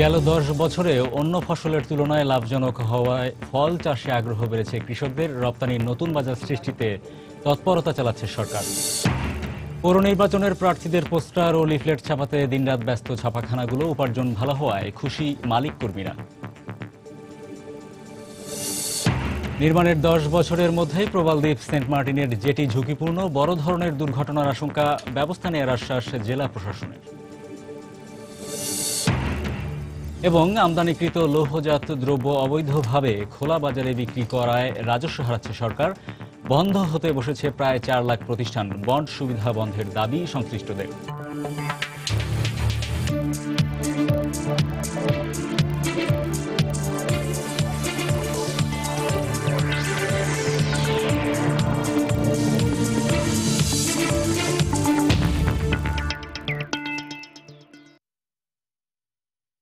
গেল 10 বছরে অন্য ফসলের তুলনায় লাভজনক হওয়ায় ফল চাষে আগ্রহ বেড়েছে কৃষকদের। রপ্তানির নতুন বাজার সৃষ্টিতে তৎপরতা চালাচ্ছে সরকার। পৌর নির্বাচনের প্রার্থীদের পোস্টার ও লিফলেট ছাপাতে দিনরাত ব্যস্ত ছাপাখানাগুলো। উপার্জন ভালো হওয়ায় খুশি মালিক কর্মীরা। নির্মাণের 10 বছরের মধ্যেই প্রবালদ্বীপ সেন্ট মার্টিনের জেটি ঝুঁকিপূর্ণ। বড় ধরনের দুর্ঘটনার আশঙ্কা, ব্যবস্থা নেওয়ার আশ্বাস জেলা প্রশাসনের। এবং আমদানিকৃত লৌহজাত দ্রব্য অবৈধভাবে খোলা বাজারে বিক্রি করায় রাজস্ব হারাচ্ছে সরকার। বন্ধ হতে বসেছে প্রায় 4 লাখ প্রতিষ্ঠান। বন্ড সুবিধা বন্ধের দাবি সংশ্লিষ্টদের।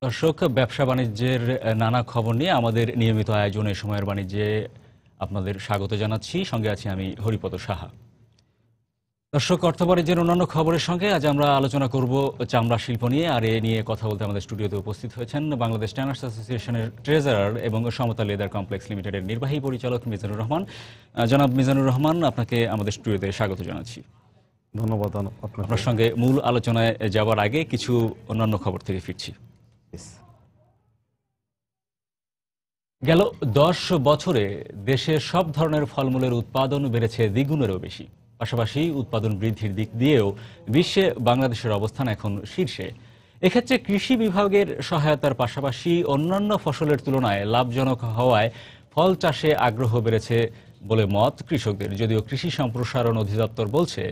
দর্শক, ব্যবসা বাণিজ্যের নানা খবর নিয়ে আমাদের নিয়মিত আয়োজনে সময়ের বাণিজ্যে আপনাদের স্বাগত জানাচ্ছি। সঙ্গে আছি আমি হরিপদ সাহা। দর্শক, অর্থ বাণিজ্যের অন্যান্য খবরের সঙ্গে আজ আমরা আলোচনা করব চামড়া শিল্প নিয়ে। আর এ নিয়ে কথা বলতে আমাদের স্টুডিওতে উপস্থিত হয়েছেন বাংলাদেশ ট্যানার্স অ্যাসোসিয়েশনের ট্রেজারার এবং সমতা লেদার কমপ্লেক্স লিমিটেডের নির্বাহী পরিচালক মিজানুর রহমান। জনাব মিজানুর রহমান, আপনাকে আমাদের স্টুডিওতে স্বাগত জানাচ্ছি। ধন্যবাদ। আপনার সঙ্গে মূল আলোচনায় যাওয়ার আগে কিছু অন্যান্য খবর থেকে ফিরছি। গেল 10 বছরে দেশের সব ধরনের ফলমূলের উৎপাদন বেড়েছে দ্বিগুণেরও বেশি। পাশাপাশি উৎপাদন বৃদ্ধির দিক দিয়েও বিশ্বে বাংলাদেশের অবস্থান এখন শীর্ষে। এক্ষেত্রে কৃষি বিভাগের সহায়তার পাশাপাশি অন্যান্য ফসলের তুলনায় লাভজনক হওয়ায় ফল চাষে আগ্রহ বেড়েছে বলে মত কৃষকদের। যদিও কৃষি সম্প্রসারণ অধিদপ্তর বলছে,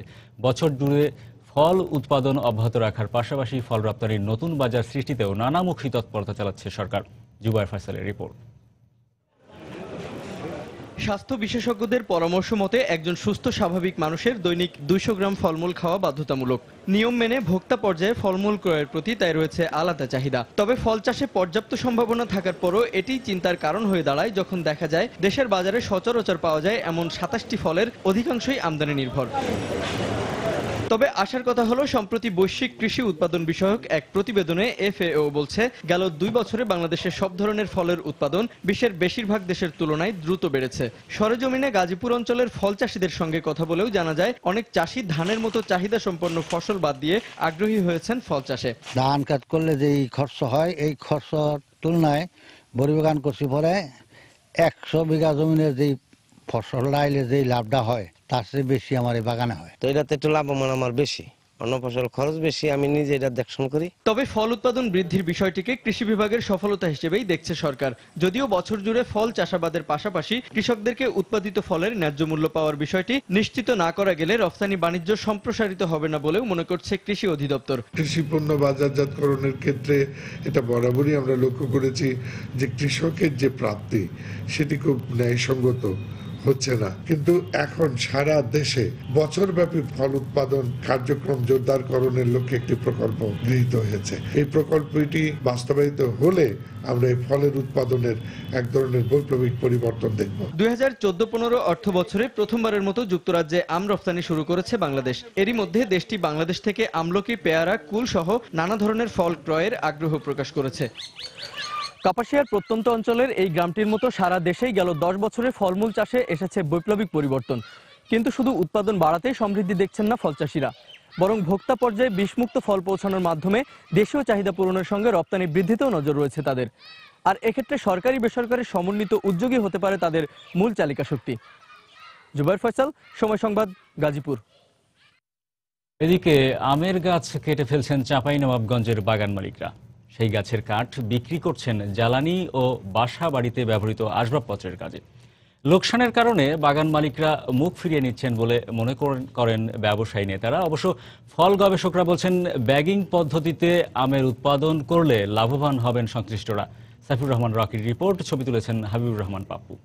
বছর জুড়ে ফল উৎপাদন অব্যাহত রাখার পাশাপাশি ফল রপ্তানির নতুন বাজার সৃষ্টিতেও নানামুখী তৎপরতা চালাচ্ছে সরকার। জুবায়ের ফয়সালের রিপোর্ট। স্বাস্থ্য বিশেষজ্ঞদের পরামর্শ মতে একজন সুস্থ স্বাভাবিক মানুষের দৈনিক 200 গ্রাম ফলমূল খাওয়া বাধ্যতামূলক। নিয়ম মেনে ভোক্তা পর্যায়ে ফলমূল ক্রয়ের প্রতি তাই রয়েছে আলাদা চাহিদা। তবে ফল চাষে পর্যাপ্ত সম্ভাবনা থাকার পরও এটি চিন্তার কারণ হয়ে দাঁড়ায় যখন দেখা যায় দেশের বাজারে সচরাচর পাওয়া যায় এমন 27টি ফলের অধিকাংশই আমদানি নির্ভর। তবে আসার কথা হলো, সম্প্রতি বৈশ্বিক কৃষি উৎপাদন বিষয়ক এক প্রতিবেদনে FAO বলছে, গেল 2 বছরে বাংলাদেশের সব ধরনের ফলের উৎপাদন বিশ্বের বেশিরভাগ দেশের তুলনায় দ্রুত বেড়েছে। সরেজমিনে গাজীপুর অঞ্চলের ফল চাষিদের সঙ্গে কথা বলেও জানা যায়, অনেক চাষি ধানের মতো চাহিদা সম্পন্ন ফসল বাদ দিয়ে আগ্রহী হয়েছেন ফল চাষে। ধান কাজ করলে যেই খরচ হয়, এই খরচের তুলনায় বড়ি বাগান করছি পরে 100 বিঘা জমিনের যেই ফসল লাইলে যেই লাভটা হয় তার চেয়ে বেশি আমার এই বাগানে হয়। তো এটাতে একটু লাভবান আমার বেশি, অন্য ফসল খরচ বেশি, আমি নিজে এটা দেখশন করি। তবে ফল উৎপাদন বৃদ্ধির বিষয়টিকে কৃষি বিভাগের সফলতা হিসেবেই দেখছে সরকার। যদিও বছর জুড়ে ফল চাষাবাদের পাশাপাশি কৃষকদেরকে উৎপাদিত ফলের ন্যায্য মূল্য পাওয়ার বিষয়টি নিশ্চিত না করা গেলে রফতানি বাণিজ্য সম্প্রসারিত হবে না বলেও মনে করছে কৃষি অধিদপ্তর। কৃষি পণ্য বাজারজাতকরণের ক্ষেত্রে এটা বরাবরই আমরা লক্ষ্য করেছি যে কৃষকের যে প্রাপ্তি সেটি খুব ন্যায়সঙ্গত হচ্ছে না। কিন্তু এখন সারা দেশে বছরব্যাপী ফল উৎপাদন কার্যক্রম জোরদারকরণের লক্ষ্যে একটি প্রকল্প গৃহীত হয়েছে। এই প্রকল্পটি বাস্তবায়িত হলে আমরা এই ফলের উৎপাদনের এক ধরনের বৈপ্লবিক পরিবর্তন দেখব। 2014-15 অর্থ বছরে প্রথমবারের মতো যুক্তরাজ্যে আম রফতানি শুরু করেছে বাংলাদেশ। এরই মধ্যে দেশটি বাংলাদেশ থেকে আমলকি, পেয়ারা, কুল সহ নানা ধরনের ফল ক্রয়ের আগ্রহ প্রকাশ করেছে। কাপাসিয়ার প্রত্যন্ত অঞ্চলের এই গ্রামটির মতো সারা দেশেই গেল 10 বছরে ফলমূল চাষে এসেছে বৈপ্লবিক পরিবর্তন। কিন্তু শুধু উৎপাদন বাড়াতে সমৃদ্ধি দেখছেন না ফল চাষিরা, বরং ভোক্তা পর্যায়ে বিষমুক্ত ফল পৌঁছানোর মাধ্যমে দেশীয় চাহিদা পূরণের সঙ্গে রপ্তানি বৃদ্ধিতেও নজর রয়েছে তাদের। আর এক্ষেত্রে সরকারি বেসরকারি সমন্বিত উদ্যোগই হতে পারে তাদের মূল চালিকা শক্তি। জুবায়ের ফয়সাল, সময় সংবাদ, গাজীপুর। এদিকে আমের গাছ কেটে ফেলছেন চাঁপাইনবাবগঞ্জের বাগান মালিকরা। সেই গাছের কাঠ বিক্রি করছেন জ্বালানি ও বাসা বাড়িতে ব্যবহৃত আসবাবপত্রের কাজে। লোকসানের কারণে বাগান মালিকরা মুখ ফিরিয়ে নিচ্ছেন বলে মনে করেন ব্যবসায়ী নেতারা। অবশ্য ফল গবেষকরা বলছেন, ব্যাগিং পদ্ধতিতে আমের উৎপাদন করলে লাভবান হবেন সংশ্লিষ্টরা। সাইফুর রহমান রকির রিপোর্ট, ছবি তুলেছেন হাবিবুর রহমান পাপ্পু।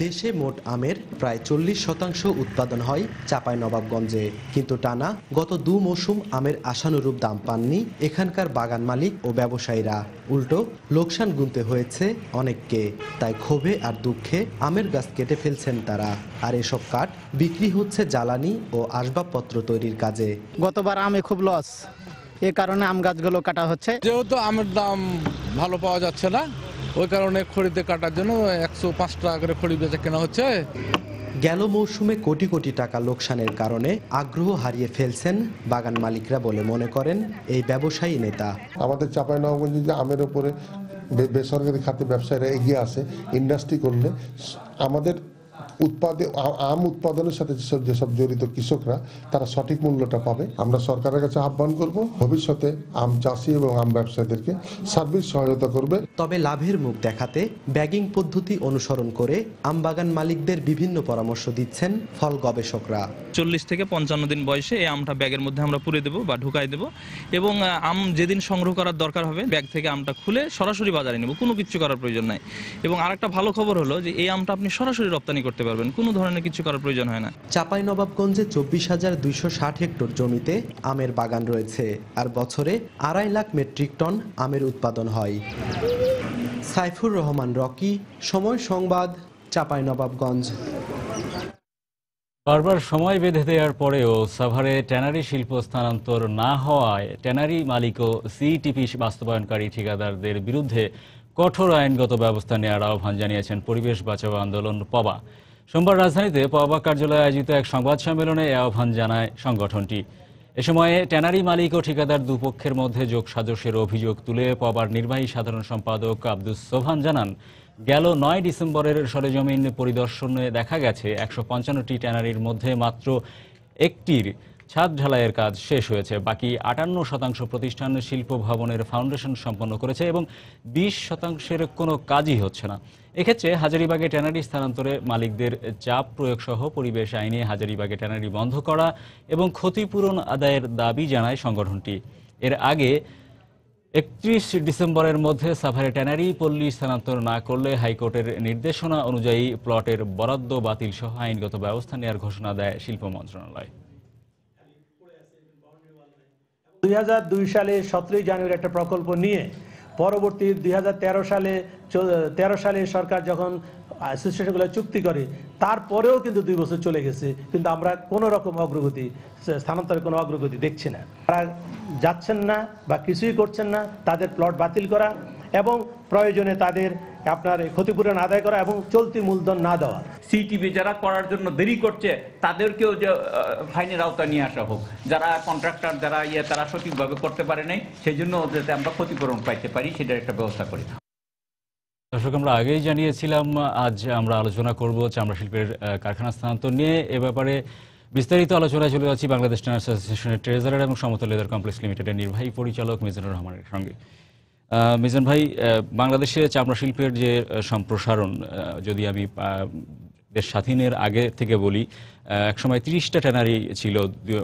দেশে মোট আমের প্রায় 40% উৎপাদন হয় চাঁপাইনবাবগঞ্জে, কিন্তু টানা গত 2 মৌসুম আমের আশানুরূপ দাম পাননি এখানকার বাগান মালিক ও ব্যবসায়ীরা। উল্টো লোকসান গুনতে হয়েছে অনেককে। তাই ক্ষোভে আর দুঃখে আমের গাছ কেটে ফেলছেন তারা। আর এসব কাঠ বিক্রি হচ্ছে জ্বালানি ও আসবাবপত্র তৈরির কাজে। গতবার আমে খুব লস, এই কারণে আম গাছগুলো কাটা হচ্ছে। যেহেতু আমের দাম ভালো পাওয়া যাচ্ছে না, ওই কারণে খড়িতে কাটার জন্য 105 টাকা করে খড়ি বেচে কেনা হচ্ছে। গেল মৌসুমে কোটি কোটি টাকা লোকসানের কারণে আগ্রহ হারিয়ে ফেলছেন বাগান মালিকরা বলে মনে করেন এই ব্যবসায়ী নেতা। আমাদের চাঁপাইনবাবগঞ্জে যে আমের উপরে বেসরকারি খাতে ব্যবসায়ীরা এগিয়ে আসে, ইন্ডাস্ট্রি করলে আমাদের আম উৎপাদনের সাথে যেসব জড়িত কৃষকরা তারা সঠিক মূল্যটা পাবে। আমরা সরকারের কাছে আহ্বান করব ভবিষ্যতে আম চাষি এবং আম ব্যবসায়ীদেরকে সার্বিক সহায়তা করবে। তবে লাভের মুখ দেখাতে ব্যাগিং পদ্ধতি অনুসরণ করে আম বাগান মালিকদের বিভিন্ন পরামর্শ দিচ্ছেন ফল গবেষকরা। 40 থেকে 55 দিন বয়সে এই আমটা ব্যাগের মধ্যে আমরা পুরে দেব বা ঢুকাই দেব, এবং আম যেদিন সংগ্রহ করার দরকার হবে ব্যাগ থেকে আমটা খুলে সরাসরি বাজারে নেব, কোনো কিছু করার প্রয়োজন নাই। এবং আরেকটা ভালো খবর হলো যে এই আমটা আপনি সরাসরি রপ্তানি করতে পারবেন, কোনো ধরনের কিছু করার প্রয়োজন হয় না। চাঁপাইনবাবগঞ্জে 24,260 হেক্টর জমিতে আমের বাগান রয়েছে, আর বছরে 2.5 লাখ মেট্রিক টন আমের উৎপাদন হয়। সাইফুর রহমান রকি, সময় সংবাদ, চাঁপাইনবাবগঞ্জ। বারবার সময় বেঁধে দেওয়ার পরেও সাভারে ট্যানারি শিল্প স্থানান্তর না হওয়ায় ট্যানারি মালিক ও সিটিপি বাস্তবায়নকারী ঠিকাদারদের বিরুদ্ধে কঠোর আইনগত ব্যবস্থা নেওয়ার আহ্বান জানিয়েছেন পরিবেশ বাঁচাও আন্দোলন পবা। সোমবার রাজধানীতে পবা কার্যালয়ে আয়োজিত এক সংবাদ সম্মেলনে এই আহ্বান জানায় সংগঠনটি। এ সময়ে ট্যানারি মালিক ও ঠিকাদার দুপক্ষের মধ্যে যোগসাজশের অভিযোগ তুলে পবার নির্বাহী সাধারণ সম্পাদক আব্দুস সোবহান জানান, গেল 9 ডিসেম্বরের সরেজমিন পরিদর্শনে দেখা গেছে 155টি ট্যানারির মধ্যে মাত্র একটির ছাদ ঢালাইয়ের কাজ শেষ হয়েছে। বাকি 58% প্রতিষ্ঠান শিল্প ভবনের ফাউন্ডেশন সম্পন্ন করেছে এবং 20%-এর কোনো কাজই হচ্ছে না। এক্ষেত্রে হাজারীবাগে ট্যানারি স্থানান্তরে মালিকদের চাপ প্রয়োগ সহ পরিবেশ আইনে হাজারীবাগে ট্যানারি বন্ধ করা এবং ক্ষতিপূরণ আদায়ের দাবি জানায় সংগঠনটি। এর আগে 31 ডিসেম্বরের মধ্যে সাভারে ট্যানারি পল্লী স্থানান্তর না করলে হাইকোর্টের নির্দেশনা অনুযায়ী প্লটের বরাদ্দ বাতিল সহ আইনগত ব্যবস্থা নেওয়ার ঘোষণা দেয় শিল্প মন্ত্রণালয়। 2002 সালে 17 জানুয়ারি একটা প্রকল্প নিয়ে পরবর্তী 2013 সালে সরকার যখন অ্যাসোসিয়েশনগুলো চুক্তি করে, তারপরেও কিন্তু 2 বছর চলে গেছে, কিন্তু আমরা কোনো রকম অগ্রগতি, স্থানান্তরের কোনো অগ্রগতি দেখছি না। তারা যাচ্ছেন না বা কিছুই করছেন না। তাদের প্লট বাতিল করা এবং প্রয়োজনে তাদের আপনার ক্ষতিপূরণ আদায় করা এবং চলতি মূলধন না দেওয়া। সিটিভি যারা করার জন্য দেরি করছে তাদেরকেও যে ফাইনের আওতায় নিয়ে আসা হোক। যারা কন্ট্রাক্টর যারা তারা সঠিকভাবে করতে পারে নাই, সেই জন্য যাতে আমরা ক্ষতিপূরণ পাইতে পারি সেটার একটা ব্যবস্থা করি। দর্শক, আমরা আগেই জানিয়েছিলাম আজ আমরা আলোচনা করব চামড়া শিল্পের কারখানা স্থানান্তর নিয়ে। এ ব্যাপারে বিস্তারিত আলোচনায় চলে যাচ্ছি বাংলাদেশ ট্যানার্স অ্যাসোসিয়েশনের ট্রেজারার এবং সমতল লেদার কমপ্লেক্স লিমিটেডের নির্বাহী পরিচালক মিজানুর রহমানের সঙ্গে। মিজান ভাই, বাংলাদেশে চামড়া শিল্পের যে সম্প্রসারণ, যদি আমি দেশ স্বাধীনের আগে থেকে বলি, একসময় 30টা ট্যানারি ছিল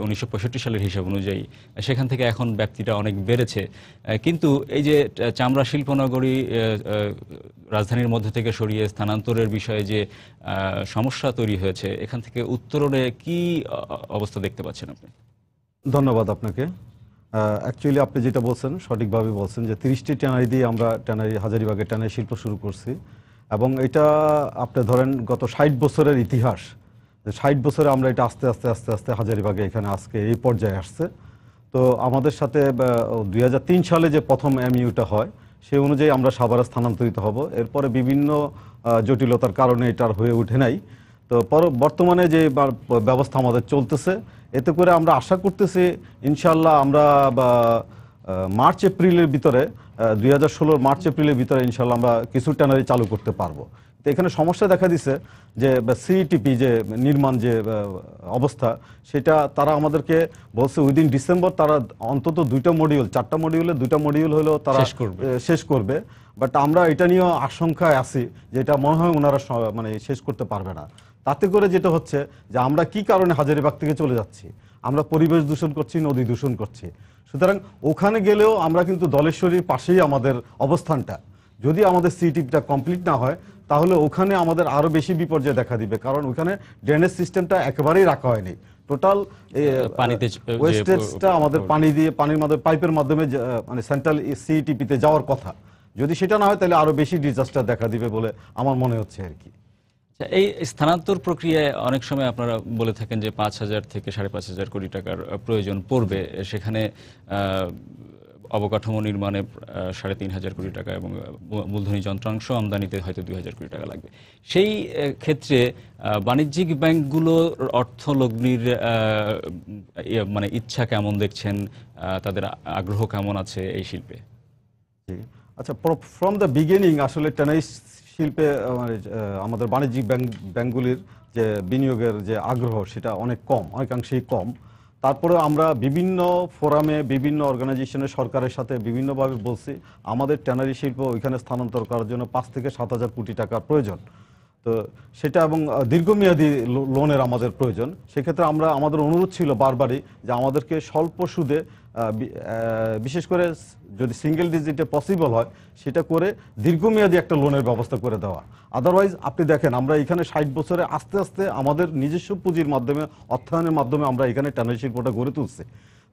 1965 সালের হিসাব অনুযায়ী। সেখান থেকে এখন ব্যাপ্তিটা অনেক বেড়েছে, কিন্তু এই যে চামড়া শিল্পনগরী রাজধানীর মধ্যে থেকে সরিয়ে স্থানান্তরের বিষয়ে যে সমস্যা তৈরি হয়েছে, এখান থেকে উত্তরণে কি অবস্থা দেখতে পাচ্ছেন আপনি? ধন্যবাদ আপনাকে। অ্যাকচুয়ালি আপনি যেটা বলছেন সঠিকভাবে বলছেন যে 30টি ট্যানারি দিয়ে আমরা হাজারীবাগে ট্যানারি শিল্প শুরু করছি, এবং এটা আপনি ধরেন গত 60 বছরের ইতিহাস। 60 বছরে আমরা এটা আস্তে আস্তে আস্তে আস্তে হাজারীবাগে এখানে আজকে এই পর্যায়ে আসছে। তো আমাদের সাথে 2003 সালে যে প্রথম এমইউটা হয় সেই অনুযায়ী আমরা সাভারে স্থানান্তরিত হব। এরপরে বিভিন্ন জটিলতার কারণে এটার হয়ে ওঠে নাই। তো বর্তমানে যে ব্যবস্থা আমাদের চলতেছে, এতে করে আমরা আশা করতেছি ইনশাল্লাহ আমরা মার্চ এপ্রিলের ভিতরে 2016 মার্চ এপ্রিলের ভিতরে ইনশাল্লাহ আমরা কিছু ট্যানারি চালু করতে পারবো। তো এখানে সমস্যা দেখা দিছে যে সিটিপি যে নির্মাণ যে অবস্থা, সেটা তারা আমাদেরকে বলছে উইদিন ডিসেম্বর তারা অন্তত 2টা মডিউল, 4টা মডিউলে 2টা মডিউল হলেও তারা শেষ করবে। বাট আমরা এটা নিয়েও আশঙ্কায় আছি যে এটা মনে হয় ওনারা মানে শেষ করতে পারবে না। তাতে করে যেটা হচ্ছে যে আমরা কি কারণে হাজারীবাগ থেকে চলে যাচ্ছি, আমরা পরিবেশ দূষণ করছি, নদী দূষণ করছি। সুতরাং ওখানে গেলেও আমরা কিন্তু দলেশ্বরীর পাশেই আমাদের অবস্থানটা, যদি আমাদের সিটিপিটা কমপ্লিট না হয় তাহলে ওখানে আমাদের আরো বেশি বিপর্যয় দেখা দিবে, কারণ ওখানে ড্রেনেজ সিস্টেমটা একেবারেই রাখা হয়নি। টোটাল ওয়েস্টেজটা আমাদের পানি দিয়ে পানির মাধ্যমে পাইপের মাধ্যমে মানে সেন্ট্রাল সিটিপিতে যাওয়ার কথা, যদি সেটা না হয় তাহলে আরো বেশি ডিজাস্টার দেখা দিবে বলে আমার মনে হচ্ছে আর কি। এই স্থানান্তর প্রক্রিয়ায় অনেক সময় আপনারা বলে থাকেন যে 5,000 থেকে 5,500 কোটি টাকার প্রয়োজন পড়বে, সেখানে অবকাঠামো নির্মাণে 3,500 কোটি টাকা এবং মূলধনী যন্ত্রাংশ আমদানিতে হয়তো 2,000 কোটি টাকা লাগবে। সেই ক্ষেত্রে বাণিজ্যিক ব্যাংকগুলোর অর্থলগ্নির মানে ইচ্ছা কেমন দেখছেন, তাদের আগ্রহ কেমন আছে এই শিল্পে? আচ্ছা, ফ্রম দ্য বিগিনিং আসলে টেনারি শিল্পে আমাদের বাণিজ্যিক ব্যাংকগুলির যে বিনিয়োগের যে আগ্রহ সেটা অনেক কম, অনেকাংশেই কম। তারপরে আমরা বিভিন্ন ফোরামে বিভিন্ন অর্গানাইজেশনের সরকারের সাথে বিভিন্নভাবে বলছি আমাদের ট্যানারি শিল্প ওইখানে স্থানান্তর করার জন্য 5 থেকে 7,000 কোটি টাকার প্রয়োজন। তো সেটা এবং দীর্ঘমেয়াদী লোনের আমাদের প্রয়োজন। সেক্ষেত্রে আমাদের অনুরোধ ছিল বারবারই যে আমাদেরকে স্বল্প সুদে, বিশেষ করে যদি সিঙ্গেল ডিজিটে পসিবল হয় সেটা করে দীর্ঘমেয়াদী একটা লোনের ব্যবস্থা করে দেওয়া। আদারওয়াইজ আপনি দেখেন আমরা এখানে 60 বছরে আস্তে আস্তে আমাদের নিজস্ব পুঁজির মাধ্যমে, অর্থায়নের মাধ্যমে আমরা এখানে ট্যানারি শিল্পটা গড়ে তুলছি।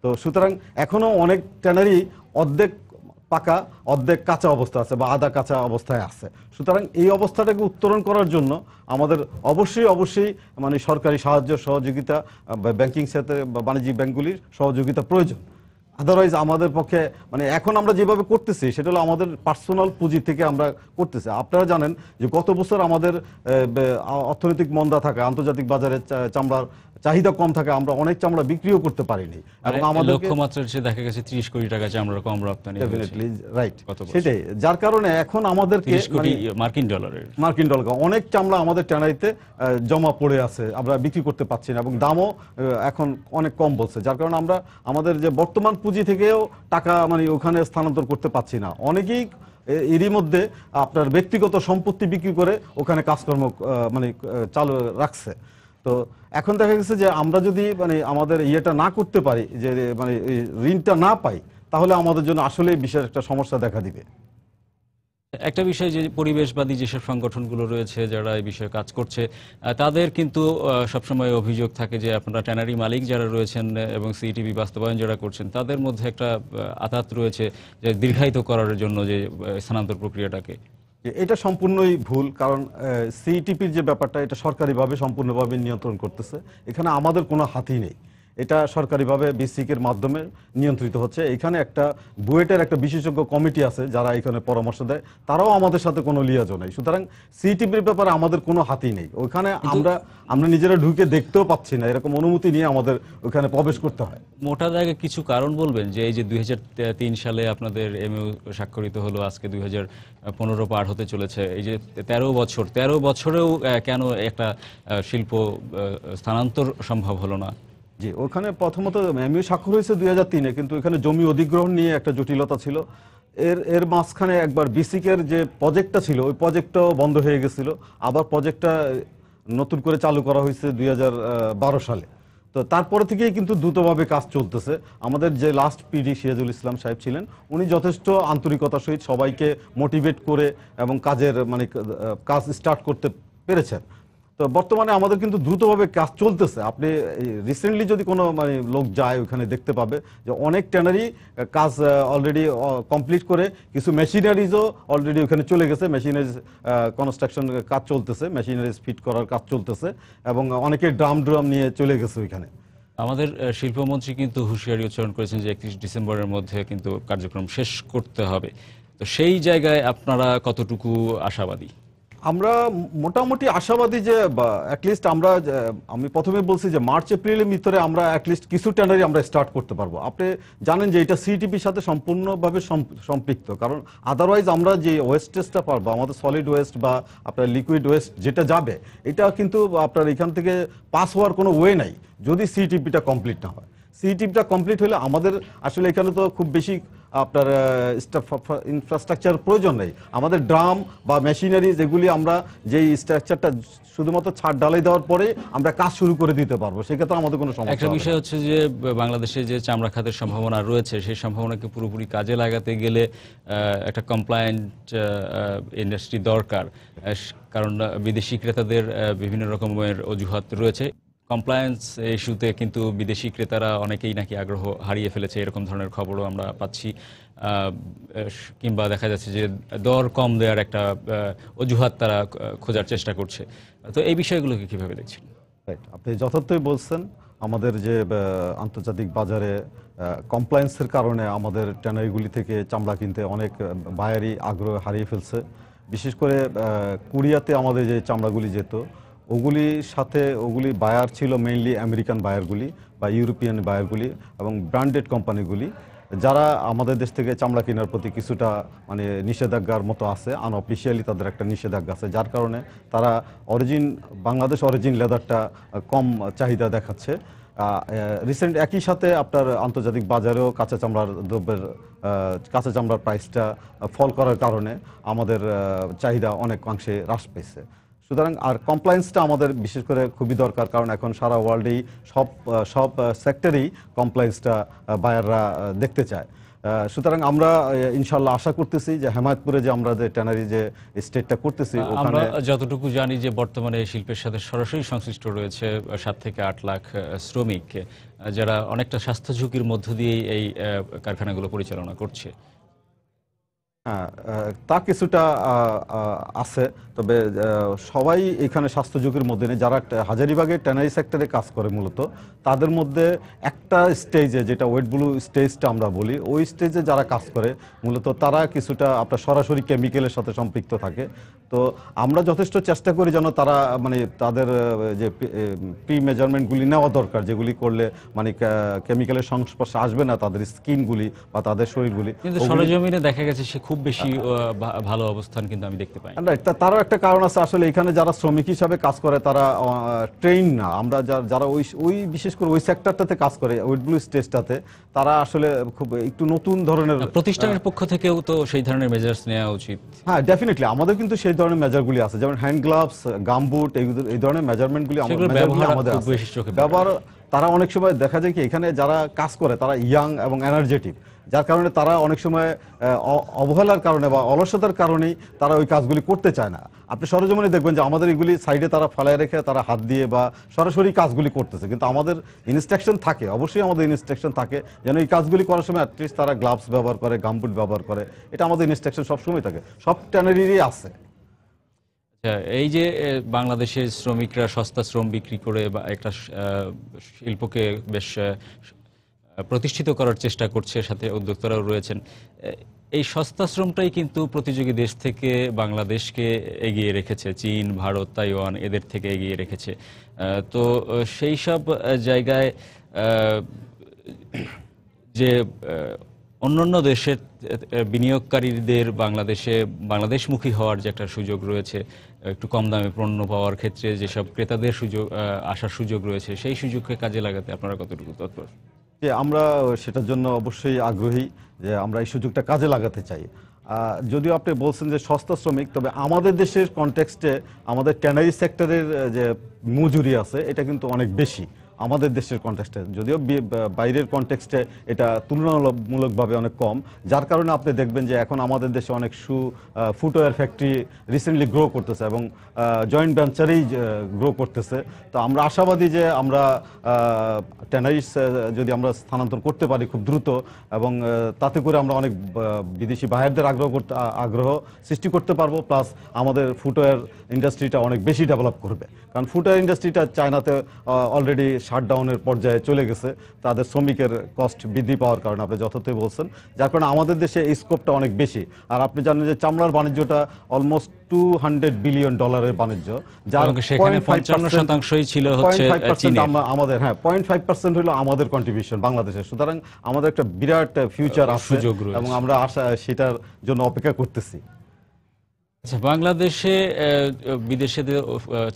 তো সুতরাং এখনও অনেক ট্যানারি অর্ধেক পাকা অর্ধেক কাঁচা অবস্থা আছে বা আধা কাঁচা অবস্থায় আছে। সুতরাং এই অবস্থাটাকে উত্তরণ করার জন্য আমাদের অবশ্যই মানে সরকারি সাহায্য সহযোগিতা, ব্যাংকিং ক্ষেত্রে বা বাণিজ্যিক ব্যাংকগুলির সহযোগিতা প্রয়োজন। আদারওয়াইজ আমাদের পক্ষে মানে এখন আমরা যেভাবে করতেছি সেটা হলো আমাদের পার্সোনাল পুঁজি থেকে আমরা করতেছি। আপনারা জানেন যে গত বছর আমাদের অর্থনৈতিক মন্দা থাকে, আন্তর্জাতিক বাজারে চামড়ার চাহিদা কম থাকে, আমরা অনেক চামড়া বিক্রিও করতে পারিনি এবং আমাদের লক্ষ্যমাত্রার চেয়ে দেখা গেছে 30 কোটি টাকা চামড়া কম রপ্তানি ডেফিনেটলি রাইট। সেটাই যার কারণে এখন আমাদেরকে মার্কিন ডলার অনেক চামড়া আমাদের ট্যানারিতে জমা পড়ে আছে, আমরা বিক্রি করতে পারছি না এবং দামও এখন অনেক কম বলছে। যার কারণে আমরা আমাদের যে বর্তমান পুঁজি থেকেও টাকা মানে ওখানে স্থানান্তর করতে পারছি না। অনেকেই এরই মধ্যে আপনার ব্যক্তিগত সম্পত্তি বিক্রি করে ওখানে কাজকর্ম মানে চালু রাখছে। তো এখন দেখা গেছে যে আমরা যদি মানে আমাদের ইয়েটা না করতে পারি, যে মানে ঋণটা না পাই, তাহলে আমাদের জন্য আসলে বিশেষ একটা সমস্যা দেখা দিবে। একটা বিষয় যে পরিবেশবাদী যেসব সংগঠনগুলো রয়েছে যারা এই বিষয়ে কাজ করছে, তাদের কিন্তু সবসময় অভিযোগ থাকে যে আপনারা ট্যানারি মালিক যারা রয়েছেন এবং সিইটিপি বাস্তবায়ন যারা করছেন তাদের মধ্যে একটা আঘাত রয়েছে যে দীর্ঘায়িত করার জন্য যে স্থানান্তর প্রক্রিয়াটাকে। এটা সম্পূর্ণই ভুল, কারণ সিইটিপির যে ব্যাপারটা এটা সরকারিভাবে সম্পূর্ণভাবে নিয়ন্ত্রণ করতেছে, এখানে আমাদের কোনো হাতই নেই। এটা সরকারিভাবে বিসিকের মাধ্যমে নিয়ন্ত্রিত হচ্ছে। এখানে একটা বুয়েটের একটা বিশেষজ্ঞ কমিটি আছে যারা এখানে পরামর্শ দেয়, তারাও আমাদের সাথে কোনো লিয়াজও নেই। সুতরাং সিইটিপির ব্যাপারে আমাদের কোনো হাতই নেই। ওখানে আমরা নিজেরা ঢুকে দেখতেও পাচ্ছি না, এরকম অনুমতি নিয়ে আমাদের ওখানে প্রবেশ করতে হয়। মোটা দাগে কিছু কারণ বলবেন যে এই যে 2003 সালে আপনাদের এমইউ স্বাক্ষরিত হলো, আজকে 2015 পার হতে চলেছে, এই যে 13 বছরেও কেন একটা শিল্প স্থানান্তর সম্ভব হলো না? জি, ওখানে প্রথমত এমইউ স্বাক্ষর হয়েছে 2003-এ, কিন্তু এখানে জমি অধিগ্রহণ নিয়ে একটা জটিলতা ছিল। এর মাঝখানে একবার বিসিকের যে প্রজেক্টটা ছিল ওই প্রজেক্টটাও বন্ধ হয়ে গেছিল, আবার প্রজেক্টটা নতুন করে চালু করা হয়েছে 2012 সালে। তো তারপরে থেকেই কিন্তু দ্রুতভাবে কাজ চলতেছে। আমাদের যে লাস্ট পিডি সিরাজুল ইসলাম সাহেব ছিলেন, উনি যথেষ্ট আন্তরিকতার সহিত সবাইকে মোটিভেট করে এবং কাজ স্টার্ট করতে পেরেছেন। তো বর্তমানে আমাদের কিন্তু দ্রুতভাবে কাজ চলতেছে। আপনি রিসেন্টলি যদি কোনো লোক যায় ওখানে দেখতে পাবে যে অনেক ট্যানারি কাজ অলরেডি কমপ্লিট করে, কিছু মেশিনারিজও অলরেডি ওখানে চলে গেছে, মেশিনারিজ কনস্ট্রাকশন কাজ চলতেছে, মেশিনারিজ ফিট করার কাজ চলতেছে এবং অনেকে ড্রাম নিয়ে চলে গেছে ওইখানে। আমাদের শিল্পমন্ত্রী কিন্তু হুঁশিয়ারি উচ্চারণ করেছেন যে 31 ডিসেম্বরের মধ্যে কিন্তু কার্যক্রম শেষ করতে হবে। তো সেই জায়গায় আপনারা কতটুকু আশাবাদী? আমরা মোটামুটি আশাবাদী যে অ্যাটলিস্ট আমি প্রথমে বলছি যে মার্চ এপ্রিলের ভিতরে আমরা অ্যাটলিস্ট কিছু ট্যানারি আমরা স্টার্ট করতে পারবো। আপনি জানেন যে এটা সিইটিপির সাথে সম্পূর্ণভাবে সম্পৃক্ত, কারণ আদারওয়াইজ আমরা যে ওয়েস্টেজটা পারবো, আমাদের সলিড ওয়েস্ট বা আপনার লিকুইড ওয়েস্ট যেটা যাবে, এটা কিন্তু আপনার এখান থেকে পাস হওয়ার কোনো ওয়ে নাই যদি সিইটিপিটা কমপ্লিট না হয়। সিইটিপিটা কমপ্লিট হলে আমাদের আসলে এখানে তো খুব বেশি আপনার ইনফ্রাস্ট্রাকচার প্রয়োজন নেই। আমাদের ড্রাম বা মেশিনারি যেগুলি আমরা যেই স্ট্রাকচারটা শুধুমাত্র ছাদ ঢালাই দেওয়ার পরে আমরা কাজ শুরু করে দিতে পারবো, সেক্ষেত্রে আমাদের কোনো সমস্যা। একটা বিষয় হচ্ছে যে বাংলাদেশে যে চামড়া খাতের সম্ভাবনা রয়েছে, সেই সম্ভাবনাকে পুরোপুরি কাজে লাগাতে গেলে একটা কমপ্লায়েন্ট ইন্ডাস্ট্রি দরকার, কারণ বিদেশি ক্রেতাদের বিভিন্ন রকমের অজুহাত রয়েছে। কমপ্লায়েন্স ইস্যুতে কিন্তু বিদেশি ক্রেতারা অনেকেই নাকি আগ্রহ হারিয়ে ফেলেছে, এরকম ধরনের খবরও আমরা পাচ্ছি। কিংবা দেখা যাচ্ছে যে দর কম দেওয়ার একটা অজুহাত তারা খোঁজার চেষ্টা করছে। তো এই বিষয়গুলোকে কিভাবে দেখছেন? রাইট, আপনি যথার্থই বলছেন। আমাদের যে আন্তর্জাতিক বাজারে কমপ্লায়েন্সের কারণে আমাদের ট্যানারিগুলি থেকে চামড়া কিনতে অনেক বায়ারই আগ্রহ হারিয়ে ফেলছে। বিশেষ করে কোরিয়াতে আমাদের যে চামড়াগুলি যেত ওগুলি বায়ার ছিল মেইনলি আমেরিকান বায়ারগুলি বা ইউরোপিয়ান বায়ারগুলি এবং ব্র্যান্ডেড কোম্পানিগুলি, যারা আমাদের দেশ থেকে চামড়া কেনার প্রতি কিছুটা মানে নিষেধাজ্ঞার মতো আছে, আনঅফিসিয়ালি তাদের একটা নিষেধাজ্ঞা আছে, যার কারণে তারা বাংলাদেশ অরিজিন লেদারটা কম চাহিদা দেখাচ্ছে। রিসেন্ট একই সাথে আপনার আন্তর্জাতিক বাজারেও কাঁচা চামড়ার প্রাইসটা ফল করার কারণে আমাদের চাহিদা অনেকাংশে হ্রাস পেয়েছে। সুতরাং আর কমপ্লায়েন্সটা আমাদের বিশেষ করে খুবই দরকার, কারণ এখন সারা ওয়ার্ল্ডেই সব সেক্টরেই কমপ্লায়েন্সটা বায়াররা দেখতে চায়। সুতরাং আমরা ইনশাল্লাহ আশা করতেছি যে হেমায়তপুরে যে আমরা যে ট্যানারি যে স্টেটটা করতেছি, আমরা যতটুকু জানি যে বর্তমানে এই শিল্পের সাথে সরাসরি সংশ্লিষ্ট রয়েছে 7 থেকে 8 লাখ শ্রমিক, যারা অনেকটা স্বাস্থ্য ঝুঁকির মধ্য দিয়েই এই কারখানাগুলো পরিচালনা করছে। হ্যাঁ, তা কিছুটা আছে, তবে সবাই এখানে স্বাস্থ্য ঝুঁকির মধ্যে নেই। যারা হাজারীবাগের ট্যানারি সেক্টরে কাজ করে মূলত তাদের মধ্যে একটা স্টেজে, যেটা ওয়েট ব্লু স্টেজটা আমরা বলি, ওই স্টেজে যারা কাজ করে মূলত তারা কিছুটা আপনার সরাসরি কেমিক্যালের সাথে সম্পৃক্ত থাকে। তো আমরা যথেষ্ট চেষ্টা করি যেন তারা মানে তাদের যে প্রি মেজারমেন্টগুলি নেওয়া দরকার, যেগুলি করলে মানে কেমিক্যালের সংস্পর্শে আসবে না তাদের স্কিনগুলি বা তাদের শরীরগুলি। কিন্তু সরেজমিনে দেখা গেছে সে খুব বেশি ভালো অবস্থান কিন্তু আমি দেখতে পাই। তারও একটা কারণ আছে, আসলে এখানে যারা শ্রমিক হিসাবে কাজ করে তারা ট্রেন না। আমরা যারা ওই বিশেষ করে ওই সেক্টরটাতে কাজ করে ওয়েট ব্লু স্টেজটাতে, তারা আসলে খুব একটু নতুন ধরনের। প্রতিষ্ঠানের পক্ষ থেকেও তো সেই ধরনের মেজার্স নেওয়া উচিত। হ্যাঁ, ডেফিনেটলি আমাদের কিন্তু সেই ধরনের মেজারগুলি আছে, যেমন হ্যান্ড গ্লাভস, গামবুট, এই ধরনের মেজারমেন্টগুলি আমাদের ব্যবহার। তারা অনেক সময় দেখা যায় কি এখানে যারা কাজ করে তারা ইয়াং এবং এনার্জেটিক, যার কারণে তারা অনেক সময় অবহেলার কারণে বা অলসতার কারণেই তারা ওই কাজগুলি করতে চায় না। আপনি সরেজমিনে দেখবেন যে আমাদের এগুলি সাইডে তারা ফেলায় রেখে তারা হাত দিয়ে বা সরাসরি কাজগুলি করতেছে, কিন্তু আমাদের ইনস্ট্রাকশন থাকে, অবশ্যই আমাদের ইনস্ট্রাকশন থাকে যেন এই কাজগুলি করার সময় অ্যাটলিস্ট তারা গ্লাভস ব্যবহার করে, গামবুট ব্যবহার করে। এটা আমাদের ইনস্ট্রাকশন সবসময় থাকে, সব ট্যানারিরই আছে। এই যে বাংলাদেশের শ্রমিকরা সস্তা শ্রম বিক্রি করে বা একটা শিল্পকে বেশ প্রতিষ্ঠিত করার চেষ্টা করছে, সাথে উদ্যোক্তারাও রয়েছেন, এই সস্তা শ্রমটাই কিন্তু প্রতিযোগী দেশ থেকে বাংলাদেশকে এগিয়ে রেখেছে। চীন, ভারত, তাইওয়ান এদের থেকে এগিয়ে রেখেছে। তো সেই সব জায়গায় যে অন্যান্য দেশের বিনিয়োগকারীদের বাংলাদেশমুখী হওয়ার যে একটা সুযোগ রয়েছে, একটু কম দামে পণ্য পাওয়ার ক্ষেত্রে যেসব ক্রেতাদের আসার সুযোগ রয়েছে, সেই সুযোগকে কাজে লাগাতে আপনারা কতটুকু তৎপর? যে আমরা সেটার জন্য অবশ্যই আগ্রহী যে আমরা এই সুযোগটা কাজে লাগাতে চাই। যদিও আপনি বলছেন যে সস্তা শ্রমিক, তবে আমাদের দেশের কনটেক্সটে আমাদের ট্যানারি সেক্টরের যে মজুরি আছে এটা কিন্তু অনেক বেশি আমাদের দেশের কনটেক্সটে, যদিও বাইরের কনটেক্সটে এটা তুলনামূলকভাবে অনেক কম, যার কারণে আপনি দেখবেন যে এখন আমাদের দেশে অনেক ফুটওয়্যার ফ্যাক্টরি রিসেন্টলি গ্রো করতেছে এবং জয়েন্ট ভেঞ্চারেই গ্রো করতেছে। তো আমরা আশাবাদী যে আমরা ট্যানারিস যদি আমরা স্থানান্তর করতে পারি খুব দ্রুত, এবং তাতে করে আমরা অনেক বিদেশি বায়ারদের আগ্রহ সৃষ্টি করতে পারবো, প্লাস আমাদের ফুটওয়্যার ইন্ডাস্ট্রিটা অনেক বেশি ডেভেলপ করবে। কারণ ফুটওয়্যার ইন্ডাস্ট্রিটা চায়নাতে অলরেডি শাটডাউনের পর্যায়ে চলে গেছে তাদের শ্রমিকের কস্ট বৃদ্ধি পাওয়ার কারণে, আপনি যথার্থই বলছেন, যার কারণে আমাদের দেশে এই স্কোপটা অনেক বেশি। আর আপনি জানেন যে চামড়ার বাণিজ্যটা অলমোস্ট $200 বিলিয়ন বাণিজ্য, যার ৫৫% ছিল হচ্ছে আমাদের। হ্যাঁ, 0.5% হলো আমাদের কন্ট্রিবিউশন বাংলাদেশের। সুতরাং আমাদের একটা বিরাট ফিউচার আছে এবং আমরা সেটার জন্য অপেক্ষা করতেছি। আচ্ছা, বাংলাদেশে বিদেশে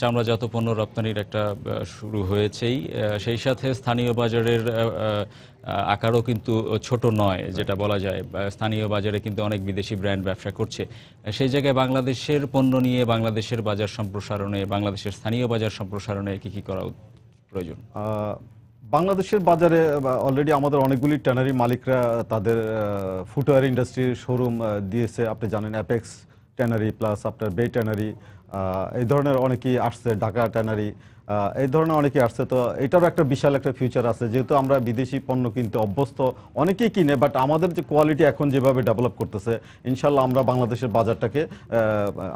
চামড়াজাত পণ্য রপ্তানির একটা শুরু হয়েছেই, সেই সাথে স্থানীয় বাজারের আকারও কিন্তু ছোট নয়, যেটা বলা যায়। স্থানীয় বাজারে কিন্তু অনেক বিদেশি ব্র্যান্ড ব্যবসা করছে। সেই জায়গায় বাংলাদেশের পণ্য নিয়ে বাংলাদেশের বাজার সম্প্রসারণে, বাংলাদেশের স্থানীয় বাজার সম্প্রসারণে কি করা প্রয়োজন? বাংলাদেশের বাজারে অলরেডি আমাদের অনেকগুলি ট্যানারি মালিকরা তাদের ফুটওয়্যার ইন্ডাস্ট্রির শোরুম দিয়েছে। আপনি জানেন অ্যাপেক্স ট্যানারি, প্লাস আপনার বে ট্যানারি, এই ধরনের অনেকেই আসছে, ঢাকা ট্যানারি এই ধরনের অনেকেই আসছে। তো এটারও একটা বিশাল একটা ফিউচার আছে, যেহেতু আমরা বিদেশি পণ্য কিনতে অভ্যস্ত, অনেকেই কিনে, বাট আমাদের যে কোয়ালিটি এখন যেভাবে ডেভেলপ করতেছে, ইনশাল্লাহ আমরা বাংলাদেশের বাজারটাকে